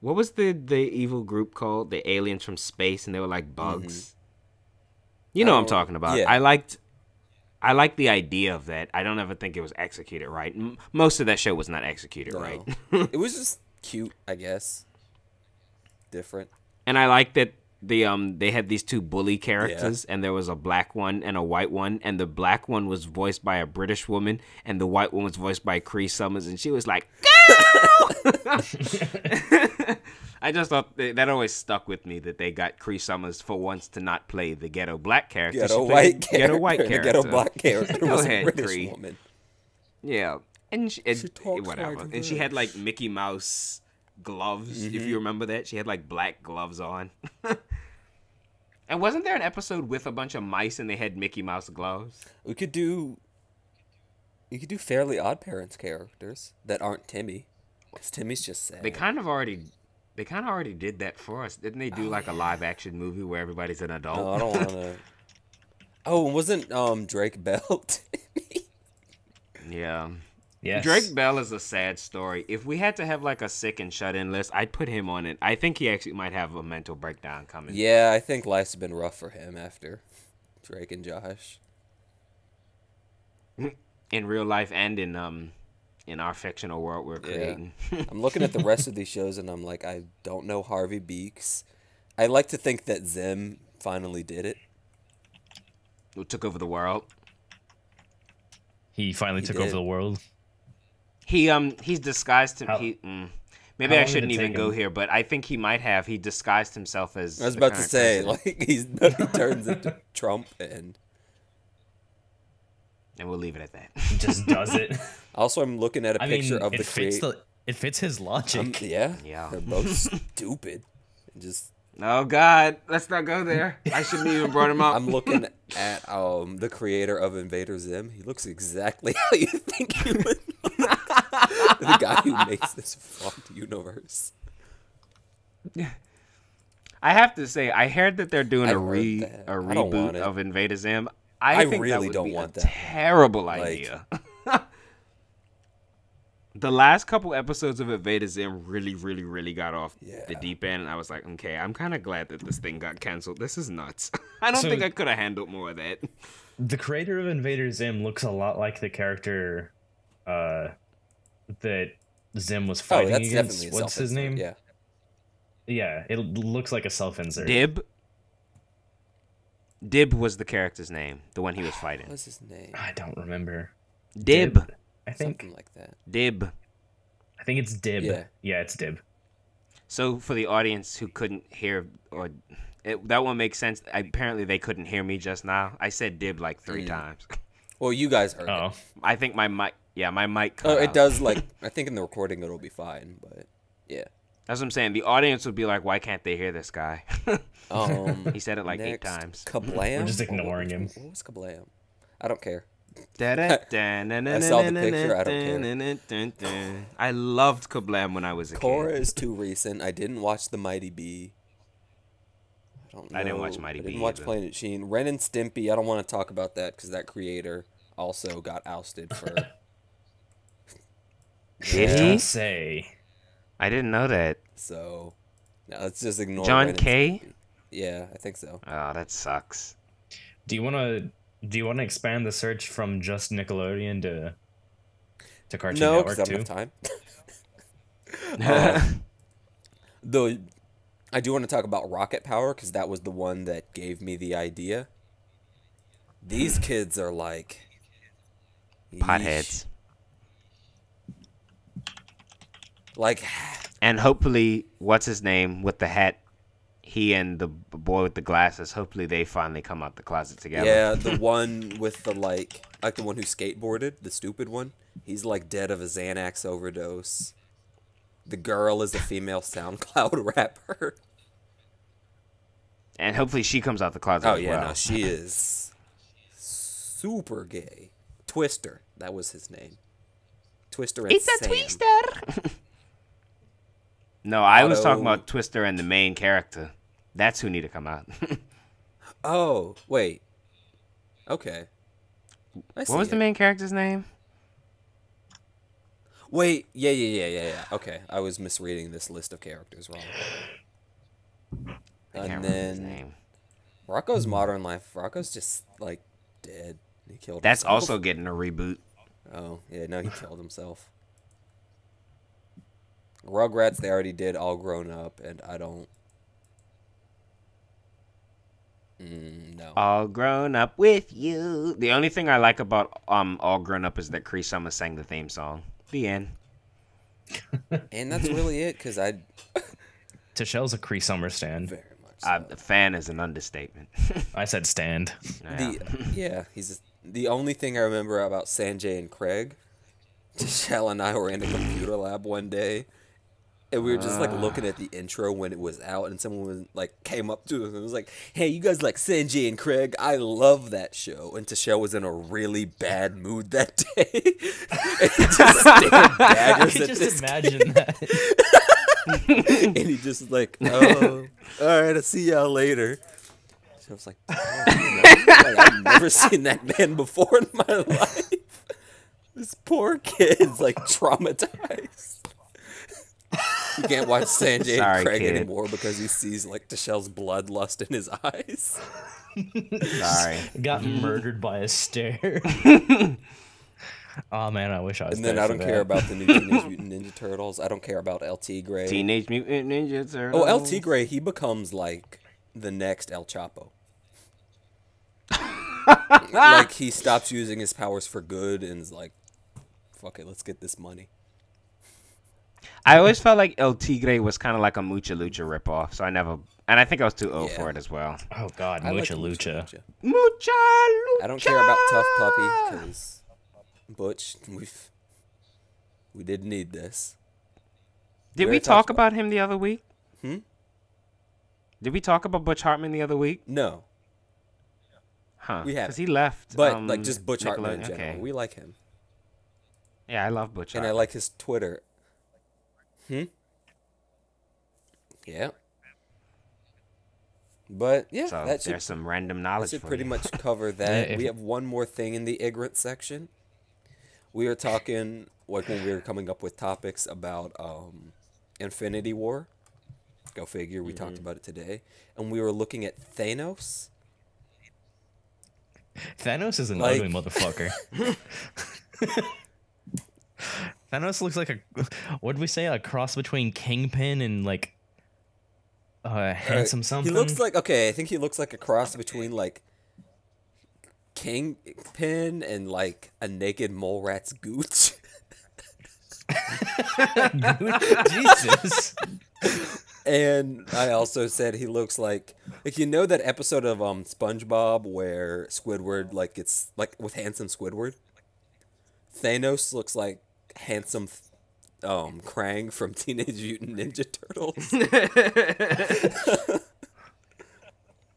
what was the evil group called? The aliens from space, and they were like bugs. You know what I'm talking about. yeah. I liked the idea of that. I don't ever think it was executed right. Most of that show was not executed right. No. It was just cute, I guess. Different. And I like that they had these two bully characters, and there was a black one and a white one, and the black one was voiced by a British woman, and the white one was voiced by Cree Summers, and she was like, "Girl!" I just thought that always stuck with me that they got Cree Summers for once to not play the ghetto black character. Ghetto She played white the character. ghetto white and the character. ghetto black character Go was ahead, a British Cree. woman. Yeah, and she talks whatever. like a And she had like Mickey Mouse gloves, if you remember that. She had like black gloves on. And wasn't there an episode with a bunch of mice and they had Mickey Mouse gloves? You could do Fairly Odd Parents characters that aren't Timmy, because Timmy's just sad. They kind of already did that for us. Didn't they do like a live action movie where everybody's an adult? No, I don't want to. Oh, wasn't Drake Bell Timmy? Yeah. Yes. Drake Bell is a sad story. If we had to have like a sick and shut in list, I'd put him on it. I think he actually might have a mental breakdown coming. Yeah, I think life's been rough for him after Drake and Josh. In real life and in our fictional world we're Yeah. creating. I'm looking at the rest of these shows and I'm like, I don't know Harvey Beaks. I like to think that Zim finally did it. Who took over the world. He finally took over did. the world. He's disguised him. How- Maybe how I long did shouldn't it even take go him? here, but I think he might have. He disguised himself as. I was the about to current say, president. like, he turns into Trump, and And we'll leave it at that. He just does it. also I'm looking at a I picture mean, of it the fits creator. it fits his logic. Yeah, Yeah. they're both stupid. Just Oh God, let's not go there. I shouldn't even brought him up. I'm looking at the creator of Invader Zim. He looks exactly how you think he would. The guy who makes this fucked universe. I have to say, I heard that they're doing I a heard that. I don't reboot want it. of Invader Zim. I think really that would don't be want a that. terrible Like, idea. The last couple episodes of Invader Zim really, really, really got off Yeah. the deep end. I was like, okay, I'm kind of glad that this thing got canceled. This is nuts. I don't So- think I could have handled more of that. The creator of Invader Zim looks a lot like the character that Zim was Oh, fighting that's against. definitely a What's his self-insert, name? Yeah. Yeah, it looks like a self-insert. Dib. Dib was the character's name, the one he was What fighting. was his name? I don't remember. Dib. I think Something like that. Dib. it's Dib. Yeah. Yeah, it's Dib. So for the audience who couldn't hear, that one makes sense. Apparently they couldn't hear me just now. I said Dib like 3 times. Well, you guys heard Oh. it. I think my mic, my mic cut Oh, it out. does. Like, I think in the recording it'll be fine, but yeah. That's what I'm saying. The audience would be like, why can't they hear this guy? He said it like 8 times. Kablam. We're just ignoring him. What was kablam? I don't care. I saw the picture, I don't care. I loved Kablam when I was a Korra kid. is too recent. I didn't watch the Mighty Bee. I don't know. I didn't watch Mighty I Bee didn't watch either. Planet Sheen. Ren and Stimpy. I don't want to talk about that because that creator also got ousted for. Did Don't he? say. I didn't know that. So, no, let's just ignore John Ren and K? Stimpy. Yeah, I think so. Oh, that sucks. Do you want to expand the search from just Nickelodeon to Cartoon No, Network because I don't too? have time. Though, I do want to talk about Rocket Power because that was the one that gave me the idea. These kids are like Potheads. Like, And hopefully, what's his name with the hat? He and the boy with the glasses. Hopefully, they finally come out the closet together. yeah, the one with the like the one who skateboarded, the stupid one. He's like dead of a Xanax overdose. The girl is a female SoundCloud rapper. And hopefully, she comes out the closet Oh as yeah, well. no, she is super gay. Twister, that was his name. Twister and It's a Sam. twister. No, I was talking Otto- about Twister and the main character. That's who need to come out. Oh, wait. Okay. I see What was the it. main character's name? Wait, yeah. Okay, I was misreading this list of characters wrong. I can't And remember his then name. Rocco's Modern Life. Rocco's just like dead. He killed That's himself. also getting a reboot. Oh, yeah, no, he killed himself. Rugrats, they already did All Grown Up, and I don't. No. All grown up with you. The only thing I like about All Grown Up is that Cree Summer sang the theme song. The end. And that's really it, because I Tashel's a Cree Summer stand. very much so. The fan is an understatement. I said stand. The only thing I remember about Sanjay and Craig, Tashel and I were in a computer lab one day, and we were just like looking at the intro when it was out, and someone was like came up to us and was like, "Hey, you guys like Sanjay and Craig? I love that show." And Tashel was in a really bad mood that day. And he just stared I daggers could at just this imagine that. and he just like, "Oh, all right, I'll see y'all later." So I was like, like, I've never seen that man before in my life. This poor kid's like traumatized. He can't watch Sanjay Sorry, and Craig kid. anymore because he sees like Tashel's bloodlust in his eyes. Sorry. Got murdered by a stare. Oh man, I wish I was. And then there I for don't that. care about the new Teenage Mutant Ninja Turtles. I don't care about LT Gray. Teenage Mutant Ninja Turtles. Oh, LT Gray, he becomes like the next El Chapo. Like he stops using his powers for good and is like, fuck it, let's get this money. I always felt like El Tigre was kind of like a Mucha Lucha ripoff, so I never... And I think I was too old for it as well. Oh god, I like Mucha Lucha. Lucha. Mucha Lucha! I don't care about Tough Puppy because Butch, we didn't need this. Did already we talk talked about him the other week? Hmm? Did we talk about Butch Hartman the other week? No, Huh. We haven't. Because he left. but like just Butch Hartman in Nickelodeon. general. Okay. We like him. Yeah, I love Butch And Hartman. I like his Twitter. Yeah. But yeah, So that should, there's some random that knowledge should for pretty you. much cover that. Yeah, We have one more thing in the Ig'rance section. we were talking like when we were coming up with topics about Infinity War. Go figure. We talked about it today, and we were looking at Thanos. Thanos is an Like- ugly motherfucker. Thanos looks like what did we say? A cross between Kingpin and like handsome something. He looks like I think he looks like a cross between like Kingpin and like a naked mole rat's gooch. Jesus. And I also said he looks like you know that episode of SpongeBob where Squidward like it's like with handsome Squidward. Thanos looks like handsome Krang from Teenage Mutant Ninja Turtles.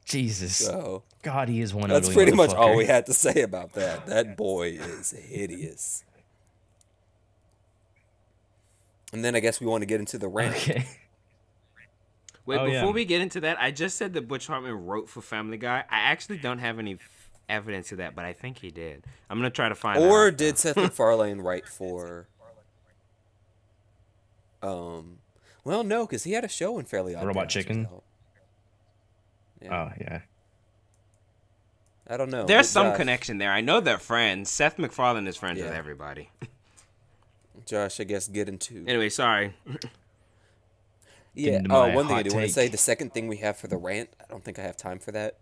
Jesus. So God, he is one that's ugly pretty much all motherfucker. we had to say about that. That boy is hideous. And then I guess we want to get into the rant. Okay. Wait, Oh, before yeah. we get into that, I just said that Butch Hartman wrote for Family Guy. I actually don't have any evidence of that, but I think he did. I'm gonna try to find that Or out, did though. Seth MacFarlane write for? Well, no, because he had a show in Fairly Odd Robot Parents Chicken? as well. Yeah, Oh yeah. I don't know. There's But some Josh- connection there. I know they're friends. Seth MacFarlane is friends with Yeah. everybody. Josh, I guess get into. Anyway, sorry. Yeah. into Oh, my one thing I hot do want to take. say. The second thing we have for the rant, I don't think I have time for that.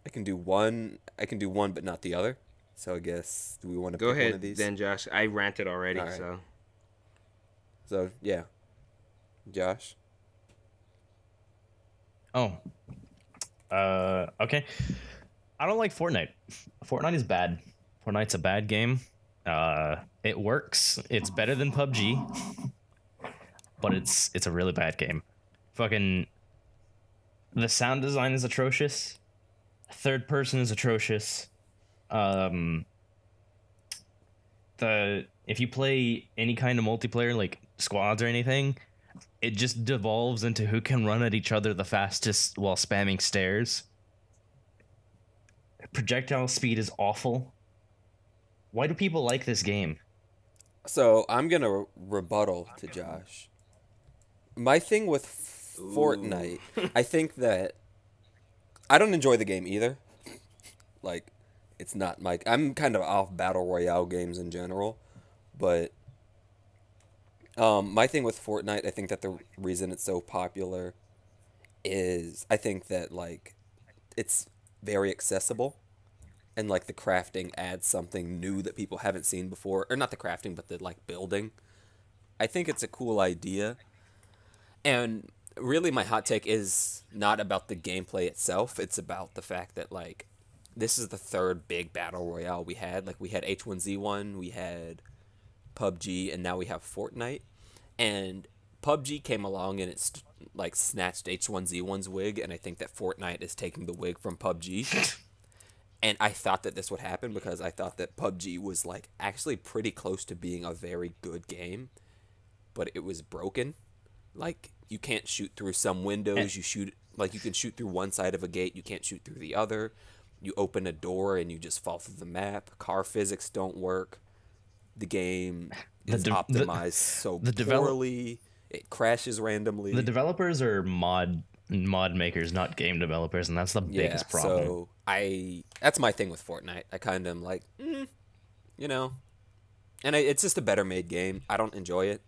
I can do one, but not the other. So I guess do we want to Go pick one ahead, of these? then, Josh. I ranted already, All right. so. So yeah, Josh. Oh. Okay. I don't like Fortnite. Fortnite is bad. Fortnite's a bad game. It works. It's better than PUBG, but it's a really bad game. Fucking the sound design is atrocious. Third person is atrocious. If you play any kind of multiplayer like squads or anything, it just devolves into who can run at each other the fastest while spamming stairs. Projectile speed is awful. Why do people like this game? So I'm gonna rebuttal to Josh. My thing with Fortnite, I think that I don't enjoy the game either. Like, it's not my. I'm kind of off battle royale games in general, but my thing with Fortnite, I think that the reason it's so popular is I think that like it's very accessible. And like the crafting adds something new that people haven't seen before, or not the crafting, but the like building. I think it's a cool idea. And really my hot take is not about the gameplay itself, it's about the fact that like this is the third big battle royale we had. Like we had H1Z1, we had PUBG, and now we have Fortnite. And PUBG came along and it's like snatched H1Z1's wig, and I think that Fortnite is taking the wig from PUBG. And I thought that this would happen because I thought that PUBG was like actually pretty close to being a very good game, but it was broken. Like you can't shoot through some windows. You can shoot through one side of a gate. You can't shoot through the other. You open a door and you just fall through the map. Car physics don't work. The game is optimized so poorly. It crashes randomly. The developers are mod makers, not game developers, and that's the biggest problem. So that's my thing with Fortnite. I kind of am like, you know, and it's just a better made game. I don't enjoy it.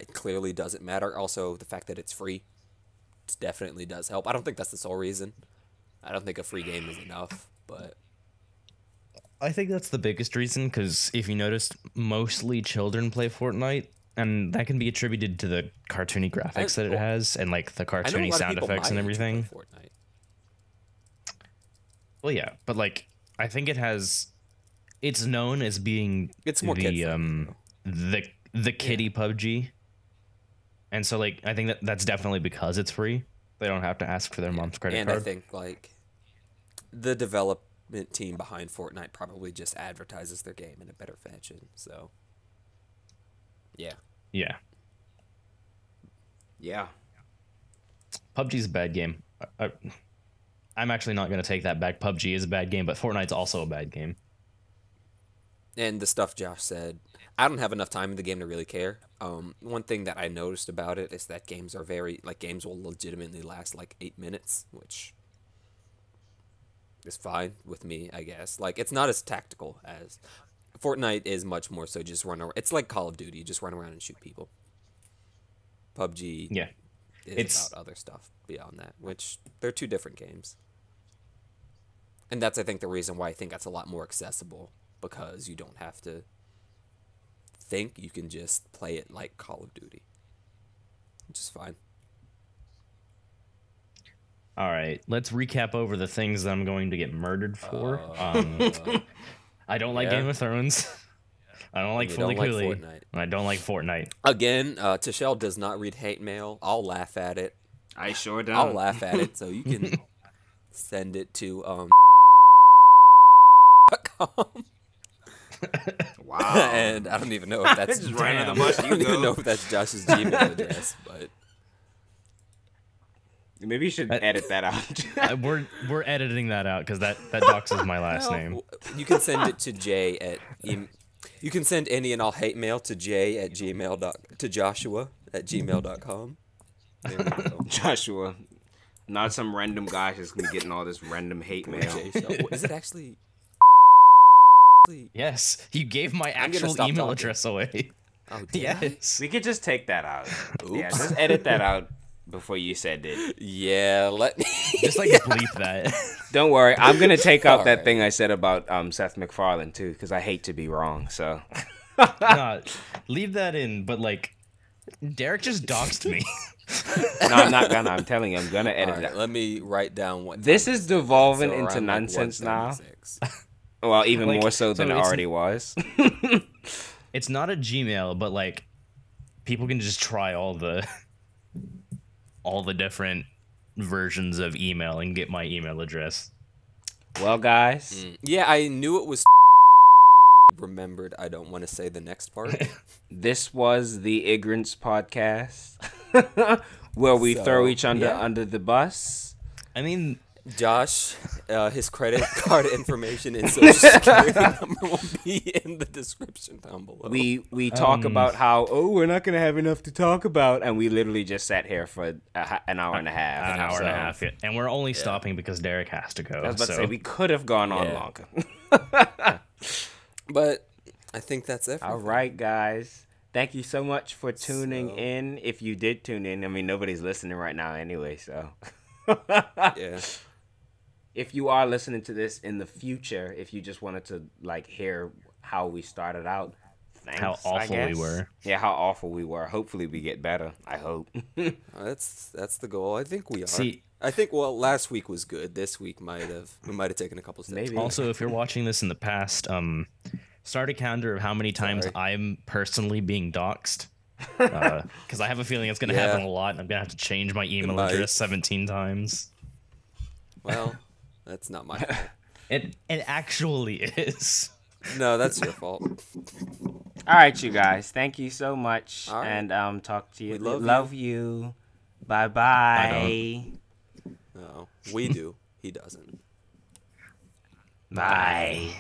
It clearly doesn't matter. Also, the fact that it's free definitely does help. I don't think that's the sole reason. I don't think a free game is enough, but I think that's the biggest reason, because if you noticed, mostly children play Fortnite, and that can be attributed to the cartoony graphics that it has, and like the I know a cartoony lot of sound people effects and my age play everything. Fortnite. Well, yeah, but like I think it's known as being It's more kid-friendly, the kiddie PUBG, and so like I think that's definitely because it's free. They don't have to ask for their mom's credit And card. I think like the development team behind Fortnite probably just advertises their game in a better fashion. So yeah. Yeah, Yeah. PUBG's a bad game. I'm actually not going to take that back. PUBG is a bad game, but Fortnite's also a bad game. And the stuff Josh said, I don't have enough time in the game to really care. One thing that I noticed about it is that games are games will legitimately last like 8 minutes, which is fine with me, I guess. Like, it's not as tactical as Fortnite is. Much more so just run around. It's like Call of Duty, you just run around and shoot people. PUBG Yeah. is about other stuff beyond that, which they're two different games. And that's, I think, the reason why I think that's a lot more accessible, because you don't have to think, you can just play it like Call of Duty, which is fine. All right, let's recap over the things that I'm going to get murdered for. I don't like Game of Thrones. I don't like Fully Cooley. Fortnite. And I don't like Fortnite. Again, Tashel does not read hate mail. I'll laugh at it. I sure don't. I'll laugh at it, so you can send it to Wow. And I don't even know if that's Just right under the bus. I don't even know if that's Josh's Gmail address, but maybe you should edit that out. We're editing that out because that doxes my last name. You can send it to Jay at you can send any and all hate mail to Jay at to Joshua at gmail.com. There we go. Joshua, not some random guy who's gonna be getting all this random hate mail. Is it actually? Yes, you gave my actual email address away. Oh, yes. We could just take that out. Oops. Yeah, just edit that out before you said it. Yeah, let me just like bleep that. Don't worry, I'm gonna take out that Alright. thing I said about Seth MacFarlane too, because I hate to be wrong. So Nah, leave that in. But like, Derek just doxed me. no, I'm not gonna. I'm telling you, I'm gonna edit Alright, that. let me write down what This is devolving so into around, like, nonsense now. 176. Well, even Like, more so than so it it's- already was. It's not a Gmail, but like, people can just try all the different versions of email and get my email address. Well, guys, Yeah, I knew it was remembered. I don't want to say the next part. this was the Ig'rance podcast, where we So, throw each other yeah. under the bus. I mean, Josh, his credit card information and social security number will be in the description down below. We talk about how we're not gonna have enough to talk about, and we literally just sat here for an hour and a half. an hour and a So, half, yeah. And we're only stopping because Derek has to go. I was about so. to say we could have gone on Yeah. longer. But I think that's everything. All right, guys. Thank you so much for tuning in. If you did tune in, I mean, nobody's listening right now anyway, so. Yeah. If you are listening to this in the future, if you just wanted to like hear how we started out, thanks, How I awful we guess. were. Yeah, how awful we were. Hopefully we get better. I hope. That's the goal. I think we are. See- I think last week was good. This week we might have taken a couple steps. Maybe. Also, if you're watching this in the past, start a counter of how many times I'm personally being doxxed. Because I have a feeling it's going to happen a lot, and I'm going to have to change my email address 17 times. Well, that's not my fault. It actually is. No, that's your fault. All right, you guys. Thank you so much, All right. and talk to you. We love love you. Bye bye. No, we do. He doesn't. Bye.